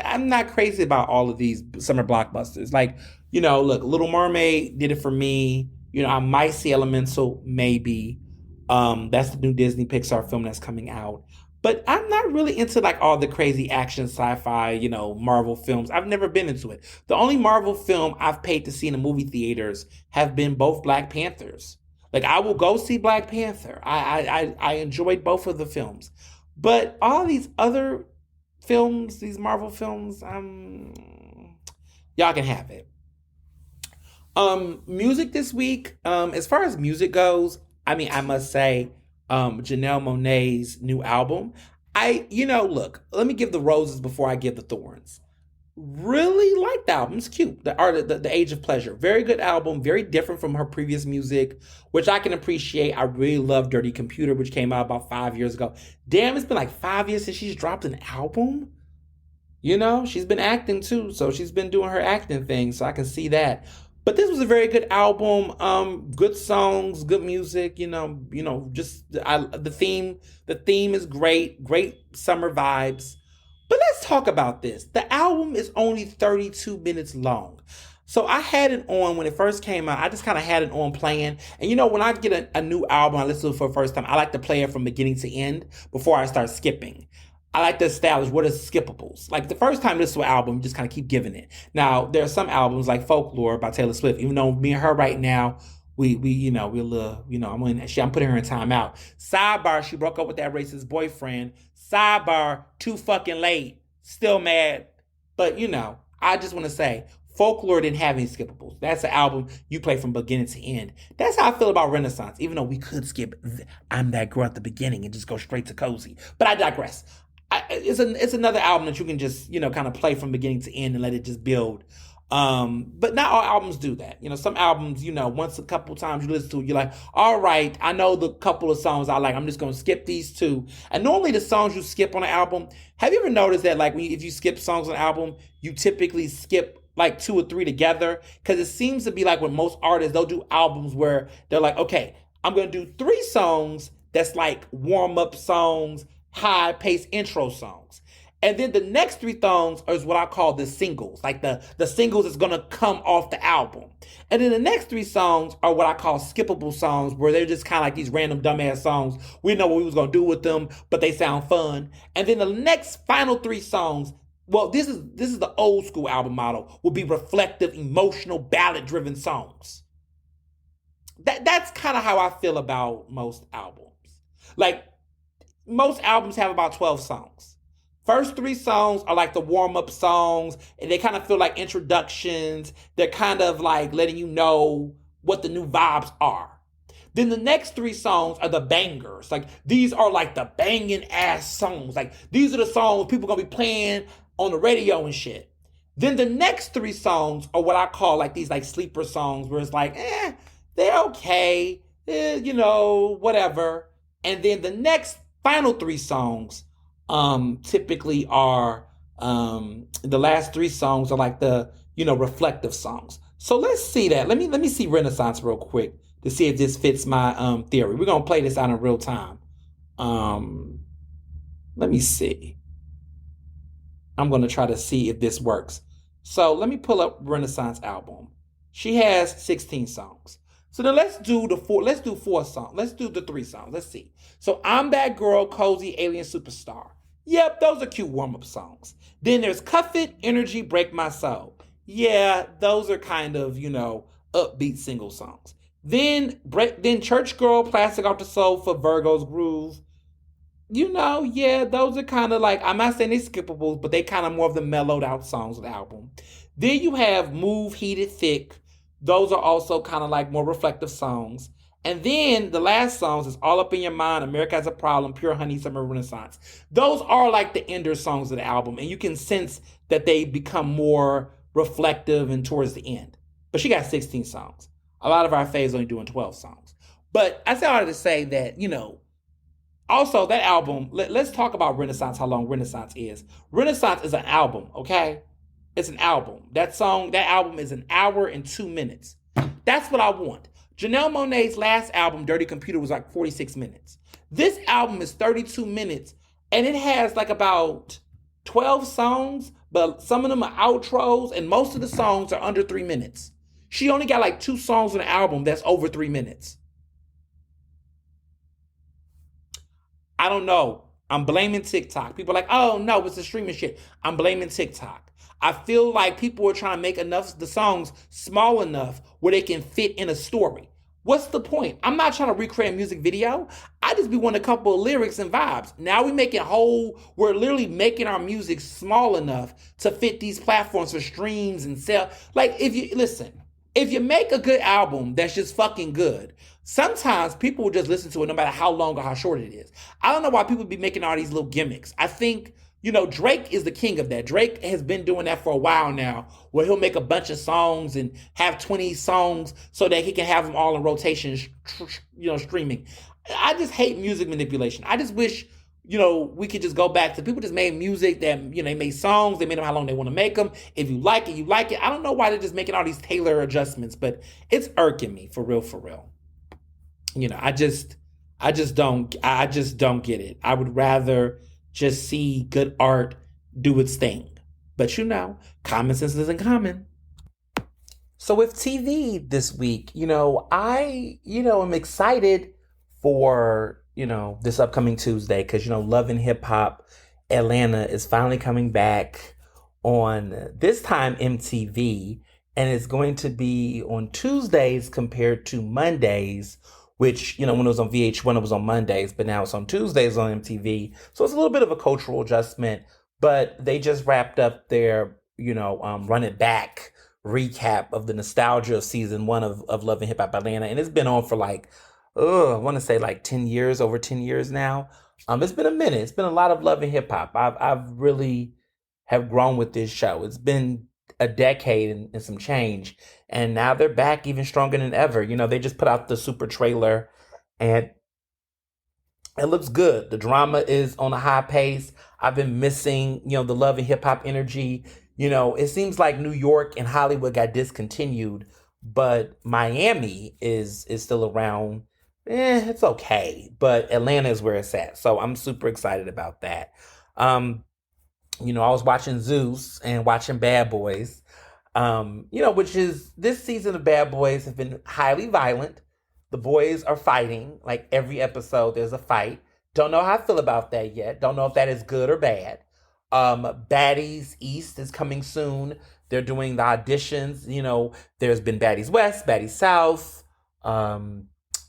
I'm not crazy about all of these summer blockbusters. Like, look, Little Mermaid did it for me. I might see Elemental, maybe. That's the new Disney Pixar film that's coming out. But I'm not really into like all the crazy action sci-fi, Marvel films. I've never been into it. The only Marvel film I've paid to see in the movie theaters have been both Black Panthers. Like, I will go see Black Panther. I enjoyed both of the films. But all these other films, these Marvel films, y'all can have it. Music this week. As far as music goes, I must say, Janelle Monáe's new album. Look, let me give the roses before I give the thorns. Really like the album. It's cute. The Age of Pleasure. Very good album. Very different from her previous music, which I can appreciate. I really love Dirty Computer, which came out about 5 years ago. Damn, it's been like 5 years since she's dropped an album. She's been acting too, so she's been doing her acting thing, so I can see that. But this was a very good album. Good songs, good music. The theme is great. Great summer vibes. But let's talk about this. The album is only 32 minutes long. So I had it on when it first came out. I just kind of had it on playing. And when I get a new album, I listen to it for the first time, I like to play it from beginning to end before I start skipping. I like to establish what is skippables. Like the first time I listen to an album, you just kind of keep giving it. Now, there are some albums like Folklore by Taylor Swift, even though me and her right now, I'm putting her in timeout. Sidebar, she broke up with that racist boyfriend. Sidebar, too fucking late. Still mad. But, I just want to say, Folklore didn't have any skippables. That's an album you play from beginning to end. That's how I feel about Renaissance, even though we could skip I'm That Girl at the beginning and just go straight to Cozy. But I digress. It's another album that you can just, kind of play from beginning to end and let it just build. But not all albums do that. Some albums, once a couple times you listen to it, you're like, all right, I know the couple of songs I like. I'm just going to skip these two. And normally the songs you skip on an album, have you ever noticed that like if you skip songs on an album, you typically skip like 2 or 3 together? Because it seems to be like with most artists, they'll do albums where they're like, okay, I'm going to do 3 songs that's like warm-up songs, high-paced intro songs. And then the next 3 songs is what I call the singles, like the singles that's going to come off the album. And then the next 3 songs are what I call skippable songs, where they're just kind of like these random dumbass songs. We know what we was going to do with them, but they sound fun. And then the next final 3 songs, well, this is the old school album model, will be reflective, emotional, ballad-driven songs. That's kind of how I feel about most albums. Like, most albums have about 12 songs. First 3 songs are like the warm-up songs, and they kind of feel like introductions. They're kind of like letting you know what the new vibes are. Then the next 3 songs are the bangers. Like, these are like the banging ass songs. Like, these are the songs people are going to be playing on the radio and shit. Then the next 3 songs are what I call like these like sleeper songs, where it's like, they're okay. whatever. And then the next final three songs typically are the last three songs are like the reflective songs. So let's see that. Let me see Renaissance real quick to see if this fits my theory. We're gonna play this out in real time. Um, Let me see. I'm going to try to see if this works. So let me pull up Renaissance album. She has 16 songs. So then let's do the four. Let's do four songs. Let's do the three songs. Let's see. So I'm That Girl, Cozy, Alien Superstar. Yep, those are cute warm-up songs. Then there's Cuff It, Energy, Break My Soul. Yeah, those are kind of, upbeat single songs. Then Church Girl, Plastic Off the Soul for Virgo's Groove. Yeah, those are kind of like, I'm not saying they're skippable, but they kind of more of the mellowed out songs of the album. Then you have Move, Heated, Thick. Those are also kind of like more reflective songs. And then the last songs is All Up in Your Mind, America Has a Problem, Pure Honey, Summer Renaissance. Those are like the ender songs of the album, and you can sense that they become more reflective and towards the end. But she got 16 songs. A lot of our faves only doing 12 songs. But I say all to say that, also, that album, let's talk about Renaissance, how long Renaissance is. Renaissance is an album, okay? It's an album. That album is an hour and 2 minutes. That's what I want. Janelle Monáe's last album, Dirty Computer, was like 46 minutes. This album is 32 minutes, and it has like about 12 songs, but some of them are outros, and most of the songs are under 3 minutes. She only got like 2 songs on the album that's over 3 minutes. I don't know. I'm blaming TikTok. People are like, oh no, it's the streaming shit. I'm blaming TikTok. I feel like people are trying to make the songs small enough where they can fit in a story. What's the point? I'm not trying to recreate a music video. I just be wanting a couple of lyrics and vibes. Now we make it whole. We're literally making our music small enough to fit these platforms for streams and sell. Like, if you make a good album that's just fucking good, sometimes people will just listen to it no matter how long or how short it is. I don't know why people be making all these little gimmicks. I think, Drake is the king of that. Drake has been doing that for a while now, where he'll make a bunch of songs and have 20 songs so that he can have them all in rotation, streaming. I just hate music manipulation. I just wish, we could just go back to people just made music that, they made songs, they made them how long they want to make them. If you like it, you like it. I don't know why they're just making all these tailor adjustments, but it's irking me for real, for real. I just don't get it. I would rather just see good art do its thing. But common sense isn't common. So with TV this week, am excited for, this upcoming Tuesday because, Love and Hip Hop Atlanta is finally coming back on this time MTV, and it's going to be on Tuesdays compared to Mondays, which, when it was on VH1, it was on Mondays, but now it's on Tuesdays on MTV. So it's a little bit of a cultural adjustment, but they just wrapped up their, Run It Back recap of the nostalgia of season 1 of Love and Hip Hop Atlanta. And it's been on for like, I want to say like 10 years, over 10 years now. It's been a minute. It's been a lot of Love and Hip Hop. I've really have grown with this show. It's been a decade and some change, and now they're back even stronger than ever. They just put out the super trailer, and it looks good. The drama is on a high pace. I've been missing, the Love and Hip Hop energy. It seems like New York and Hollywood got discontinued, but Miami is still around. It's okay, but Atlanta is where it's at. So I'm super excited about that. I was watching Zeus and watching Bad Boys, which is this season of Bad Boys have been highly violent. The boys are fighting. Like every episode, there's a fight. Don't know how I feel about that yet. Don't know if that is good or bad. Baddies East is coming soon. They're doing the auditions. There's been Baddies West, Baddies South.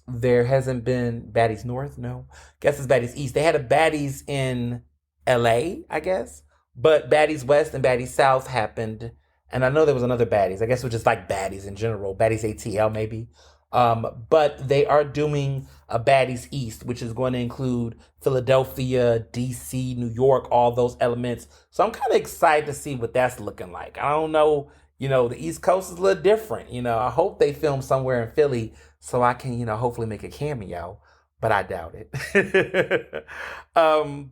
There hasn't been Baddies North. No, guess it's Baddies East. They had a Baddies in LA, I guess. But Baddies West and Baddies South happened. And I know there was another Baddies. I guess it was just like Baddies in general. Baddies ATL maybe. But they are doing a Baddies East, which is going to include Philadelphia, DC, New York, all those elements. So I'm kind of excited to see what that's looking like. I don't know, The East Coast is a little different. I hope they film somewhere in Philly so I can, hopefully make a cameo, but I doubt it. um,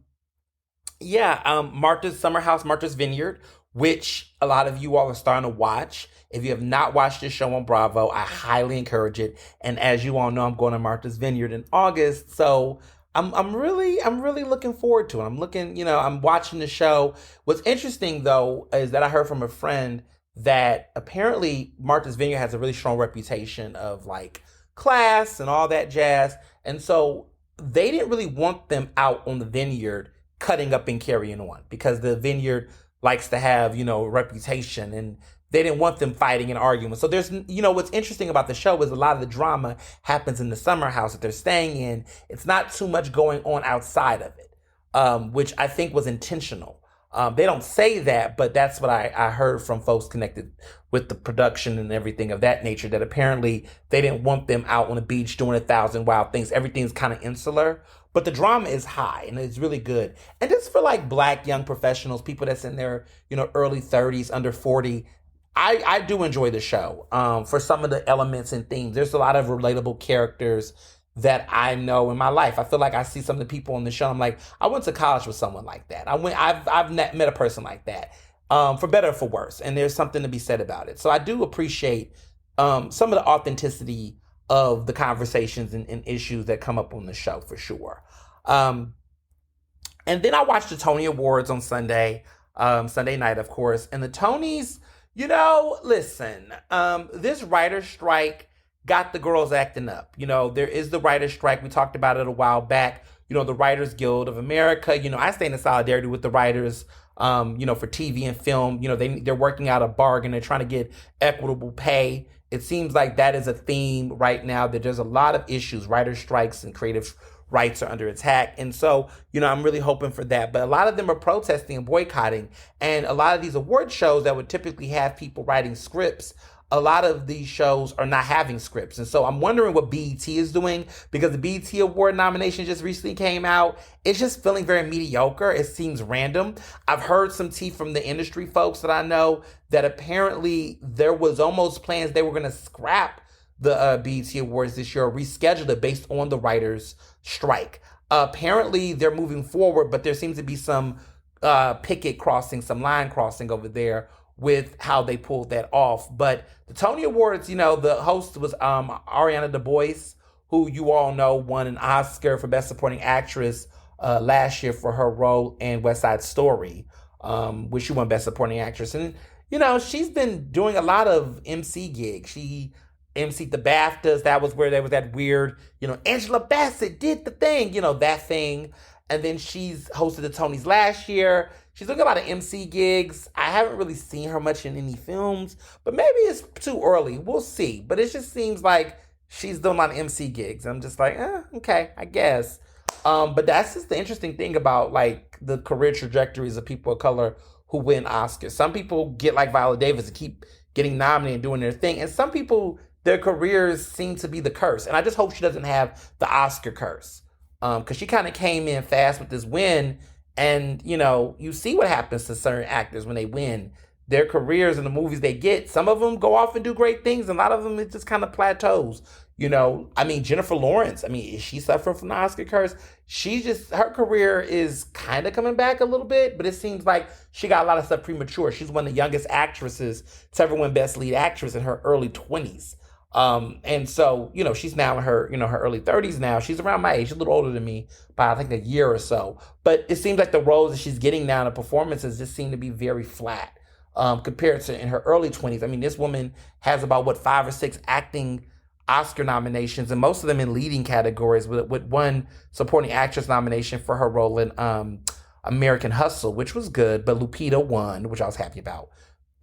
yeah, Martha's Summer House, Martha's Vineyard, which a lot of you all are starting to watch. If you have not watched this show on Bravo, I highly encourage it. And as you all know, I'm going to Martha's Vineyard in August, so I'm really looking forward to it. I'm watching the show. What's interesting though is that I heard from a friend that apparently Martha's Vineyard has a really strong reputation of like class and all that jazz, and so they didn't really want them out on the vineyard cutting up and carrying on because the vineyard likes to have, a reputation, and they didn't want them fighting and arguing. So what's interesting about the show is a lot of the drama happens in the summer house that they're staying in. It's not too much going on outside of it, which I think was intentional. They don't say that, but that's what I heard from folks connected with the production and everything of that nature, that apparently they didn't want them out on the beach doing 1,000 wild things. Everything's kind of insular, but the drama is high and it's really good. And just for like black young professionals, people that's in their, early 30s, under 40, I do enjoy the show for some of the elements and themes. There's a lot of relatable characters that I know in my life. I feel like I see some of the people on the show. I'm like, I went to college with someone like that. I've met a person like that, for better or for worse. And there's something to be said about it. So I do appreciate some of the authenticity of the conversations and issues that come up on the show for sure. Um, and then I watched the Tony Awards on Sunday, Sunday night, of course. And the Tonys, listen, this writer's strike got the girls acting up. There is the writer's strike. We talked about it a while back. The Writers Guild of America. I stand in solidarity with the writers, for TV and film. They're working out a bargain. They're trying to get equitable pay. It seems like that is a theme right now, that there's a lot of issues. Writer strikes and creative rights are under attack. And so, I'm really hoping for that. But a lot of them are protesting and boycotting. And a lot of these award shows that would typically have people writing scripts, a lot of these shows are not having scripts. And so I'm wondering what BET is doing, because the BET Award nomination just recently came out. It's just feeling very mediocre. It seems random. I've heard some tea from the industry folks that I know that apparently there was almost plans they were going to scrap the BET Awards this year, or reschedule it based on the writers' strike. Apparently they're moving forward, but there seems to be some picket crossing, some line crossing over there with how they pulled that off. But the Tony Awards, the host was Ariana DeBose, who you all know won an Oscar for Best Supporting Actress last year for her role in West Side Story, which she won Best Supporting Actress. And, she's been doing a lot of MC gigs. She MC'd the BAFTAs. That was where there was that weird, Angela Bassett did the thing, that thing. And then she's hosted the Tonys last year. She's doing a lot of MC gigs. I haven't really seen her much in any films, but maybe it's too early. We'll see. But it just seems like she's doing a lot of MC gigs. I'm just like, okay, I guess. But that's just the interesting thing about like the career trajectories of people of color who win Oscars. Some people get like Viola Davis and keep getting nominated and doing their thing. And some people, their careers seem to be the curse. And I just hope she doesn't have the Oscar curse. Because she kind of came in fast with this win. And, you see what happens to certain actors when they win. Their careers and the movies they get, some of them go off and do great things. And a lot of them, it just kind of plateaus. Jennifer Lawrence, is she suffering from the Oscar curse? Her career is kind of coming back a little bit, but it seems like she got a lot of stuff premature. She's one of the youngest actresses to ever win Best Lead Actress in her early 20s. And so, she's now in her, her early 30s now. She's around my age, a little older than me by I think a year or so. But it seems like the roles that she's getting now, the performances just seem to be very flat, compared to in her early 20s. This woman has about 5 or 6 acting Oscar nominations, and most of them in leading categories, with one supporting actress nomination for her role in American Hustle, which was good, but Lupita won, which I was happy about.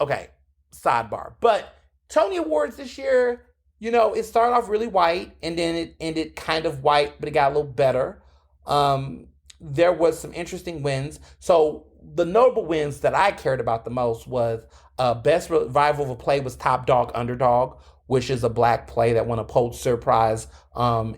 Okay, sidebar. But Tony Awards this year, it started off really white, and then it ended kind of white, but it got a little better. There was some interesting wins. So the notable wins that I cared about the most was Best Revival of a Play was Top Dog Underdog, which is a Black play that won a Pulitzer Prize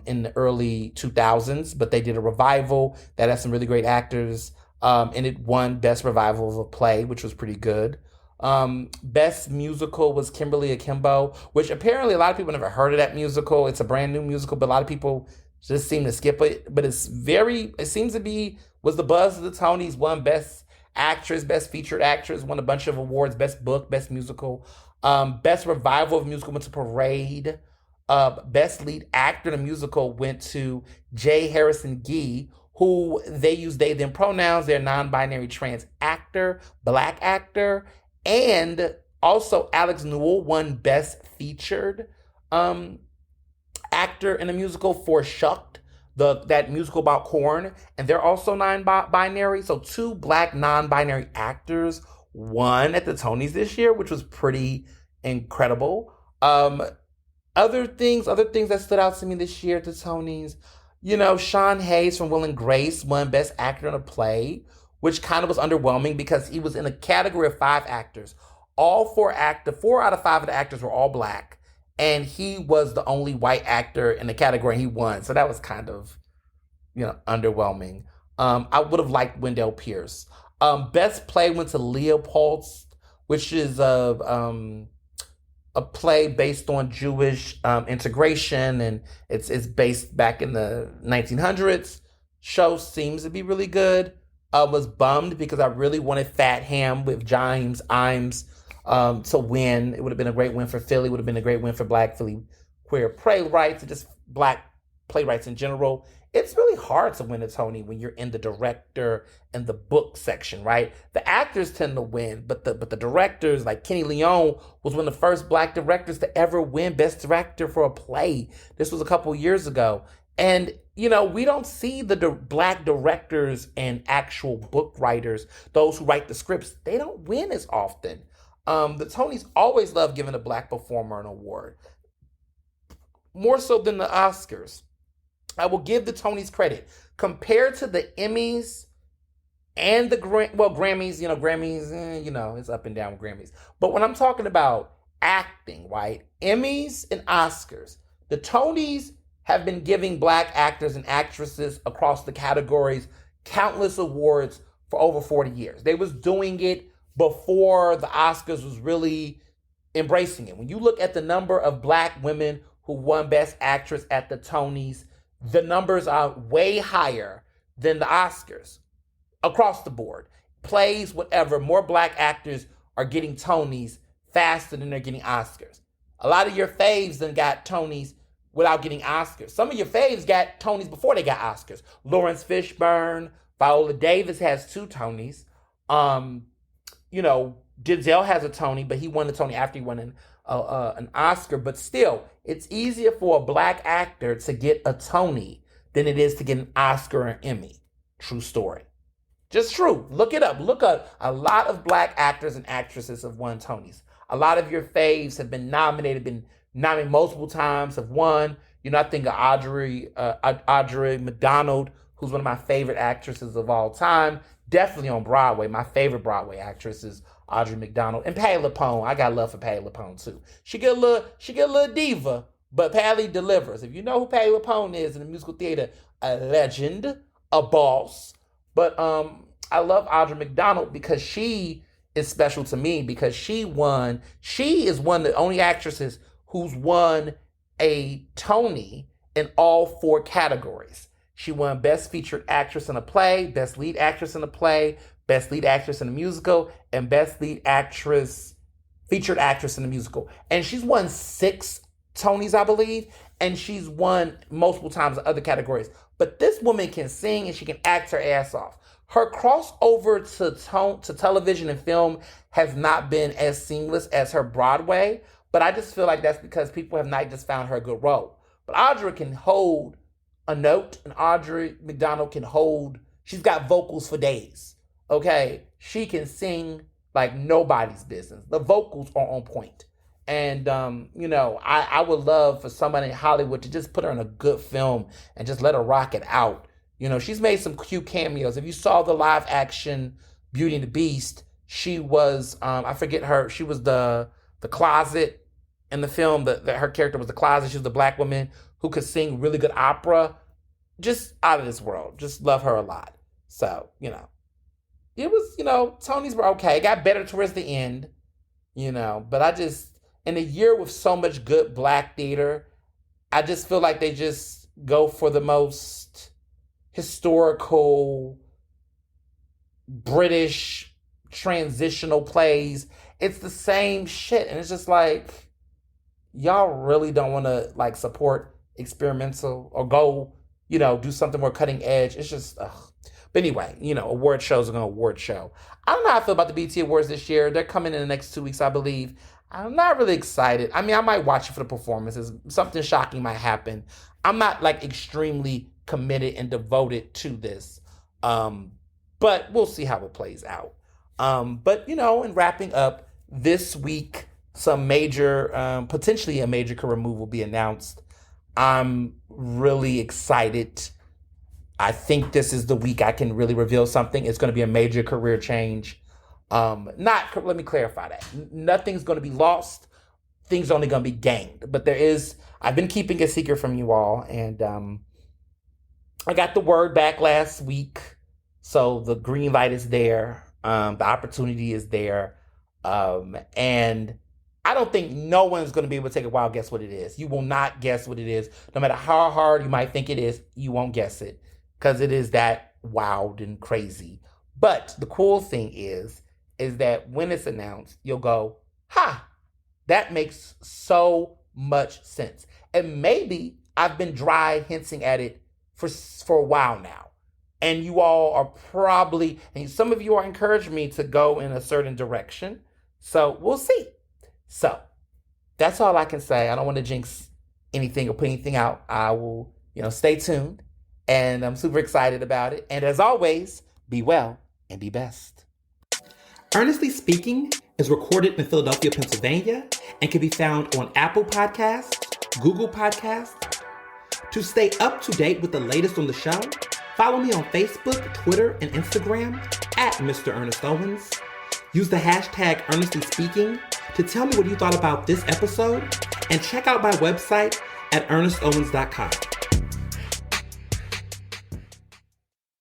in the early 2000s. But they did a revival that had some really great actors, and it won Best Revival of a Play, which was pretty good. Best musical was Kimberly Akimbo, which apparently a lot of people never heard of that musical. It's a brand new musical, but a lot of people just seem to skip it. But it seems to be, was the buzz of the Tonys, won Best Actress, Best Featured Actress, won a bunch of awards, Best Book, Best Musical. Best Revival of Musical went to Parade. Best Lead Actor in a Musical went to J. Harrison Gee, who they use they, them pronouns. They're a non-binary trans actor, black actor. And also Alex Newell won Best Featured um, Actor in a Musical for Shucked, that musical about corn. And they're also non-binary. So two black non-binary actors won at the Tonys this year, which was pretty incredible. Other things that stood out to me this year at the Tonys, Sean Hayes from Will and Grace won Best Actor in a Play, which kind of was underwhelming because he was in a category of five actors. Four out of five of the actors were all black, and he was the only white actor in the category, and he won. So that was kind of, underwhelming. I would have liked Wendell Pierce. Best Play went to Leopold, which is a play based on Jewish integration, and it's based back in the 1900s. Show seems to be really good. I was bummed because I really wanted Fat Ham with James Imes to win. It would have been a great win for Philly. It would have been a great win for Black Philly queer playwrights and just Black playwrights in general. It's really hard to win a Tony when you're in the director and the book section, right? The actors tend to win, but the directors, like Kenny Leon, was one of the first black directors to ever win Best Director for a play. This was a couple years ago. And, we don't see the black directors and actual book writers, those who write the scripts, they don't win as often. The Tonys always love giving a black performer an award, more so than the Oscars. I will give the Tonys credit. Compared to the Emmys and the Grammys, it's up and down with Grammys. But when I'm talking about acting, right? Emmys and Oscars, the Tonys have been giving black actors and actresses across the categories countless awards for over 40 years. They was doing it before the Oscars was really embracing it. When you look at the number of black women who won Best Actress at the Tonys, the numbers are way higher than the Oscars across the board. Plays, whatever, more black actors are getting Tonys faster than they're getting Oscars. A lot of your faves then got Tonys without getting Oscars. Some of your faves got Tonys before they got Oscars. Lawrence Fishburne, Viola Davis has 2 Tonys. Denzel has a Tony, but he won the Tony after he won an Oscar. But still, it's easier for a black actor to get a Tony than it is to get an Oscar or an Emmy. True story. Just true. Look it up. Look up. A lot of black actors and actresses have won Tonys. A lot of your faves have been nominated multiple times, have won. I think of Audrey McDonald, who's one of my favorite actresses of all time. Definitely on Broadway. My favorite Broadway actress is Audrey McDonald. And Patti LuPone. I got love for Patti LuPone too. She get a little diva, but Patti delivers. If you know who Patti LuPone is in the musical theater, a legend, a boss. But I love Audrey McDonald because she is special to me because she is one of the only actresses who's won a Tony in all 4 categories. She won Best Featured Actress in a Play, Best Lead Actress in a Play, Best Lead Actress in a Musical, and Best Lead Actress, Featured Actress in a Musical. And she's won 6 Tonys, I believe, and she's won multiple times in other categories. But this woman can sing and she can act her ass off. Her crossover to television and film has not been as seamless as her Broadway, but I just feel like that's because people have not just found her a good role. But Audrey can hold a note, and Audrey McDonald can hold, she's got vocals for days, okay? She can sing like nobody's business. The vocals are on point. And, I would love for somebody in Hollywood to just put her in a good film and just let her rock it out. She's made some cute cameos. If you saw the live action Beauty and the Beast, she was, I forget her, she was the closet in the film. Her character was the closet. She was the black woman who could sing really good opera. Just out of this world. Just love her a lot. So, it was, Tonys were okay. It got better towards the end. But I just, in a year with so much good Black theater, I just feel like they just go for the most historical British transitional plays. It's the same shit. And it's just like, y'all really don't want to like support experimental or go, do something more cutting edge. It's just, ugh. But anyway, award shows are going to award show. I don't know how I feel about the BT Awards this year. They're coming in the next 2 weeks, I believe. I'm not really excited. I mean, I might watch it for the performances. Something shocking might happen. I'm not like extremely committed and devoted to this. But we'll see how it plays out. But in wrapping up this week, some major, potentially a major career move will be announced. I'm really excited. I think this is the week I can really reveal something. It's going to be a major career change. Let me clarify that. Nothing's going to be lost. Things are only going to be gained. But I've been keeping a secret from you all. And I got the word back last week. So the green light is there. The opportunity is there. And I don't think no one's going to be able to take a wild guess what it is. You will not guess what it is. No matter how hard you might think it is, you won't guess it. Because it is that wild and crazy. But the cool thing is that when it's announced, you'll go, ha, that makes so much sense. And maybe I've been dry hinting at it for a while now. And you all are probably, and some of you are encouraging me to go in a certain direction. So we'll see. So that's all I can say. I don't want to jinx anything or put anything out. I will, stay tuned. And I'm super excited about it. And as always, be well and be best. Earnestly Speaking is recorded in Philadelphia, Pennsylvania, and can be found on Apple Podcasts, Google Podcasts. To stay up to date with the latest on the show, follow me on Facebook, Twitter, and Instagram at Mr. Ernest Owens. Use the hashtag Earnestly Speaking to tell me what you thought about this episode, and check out my website at ernestowens.com.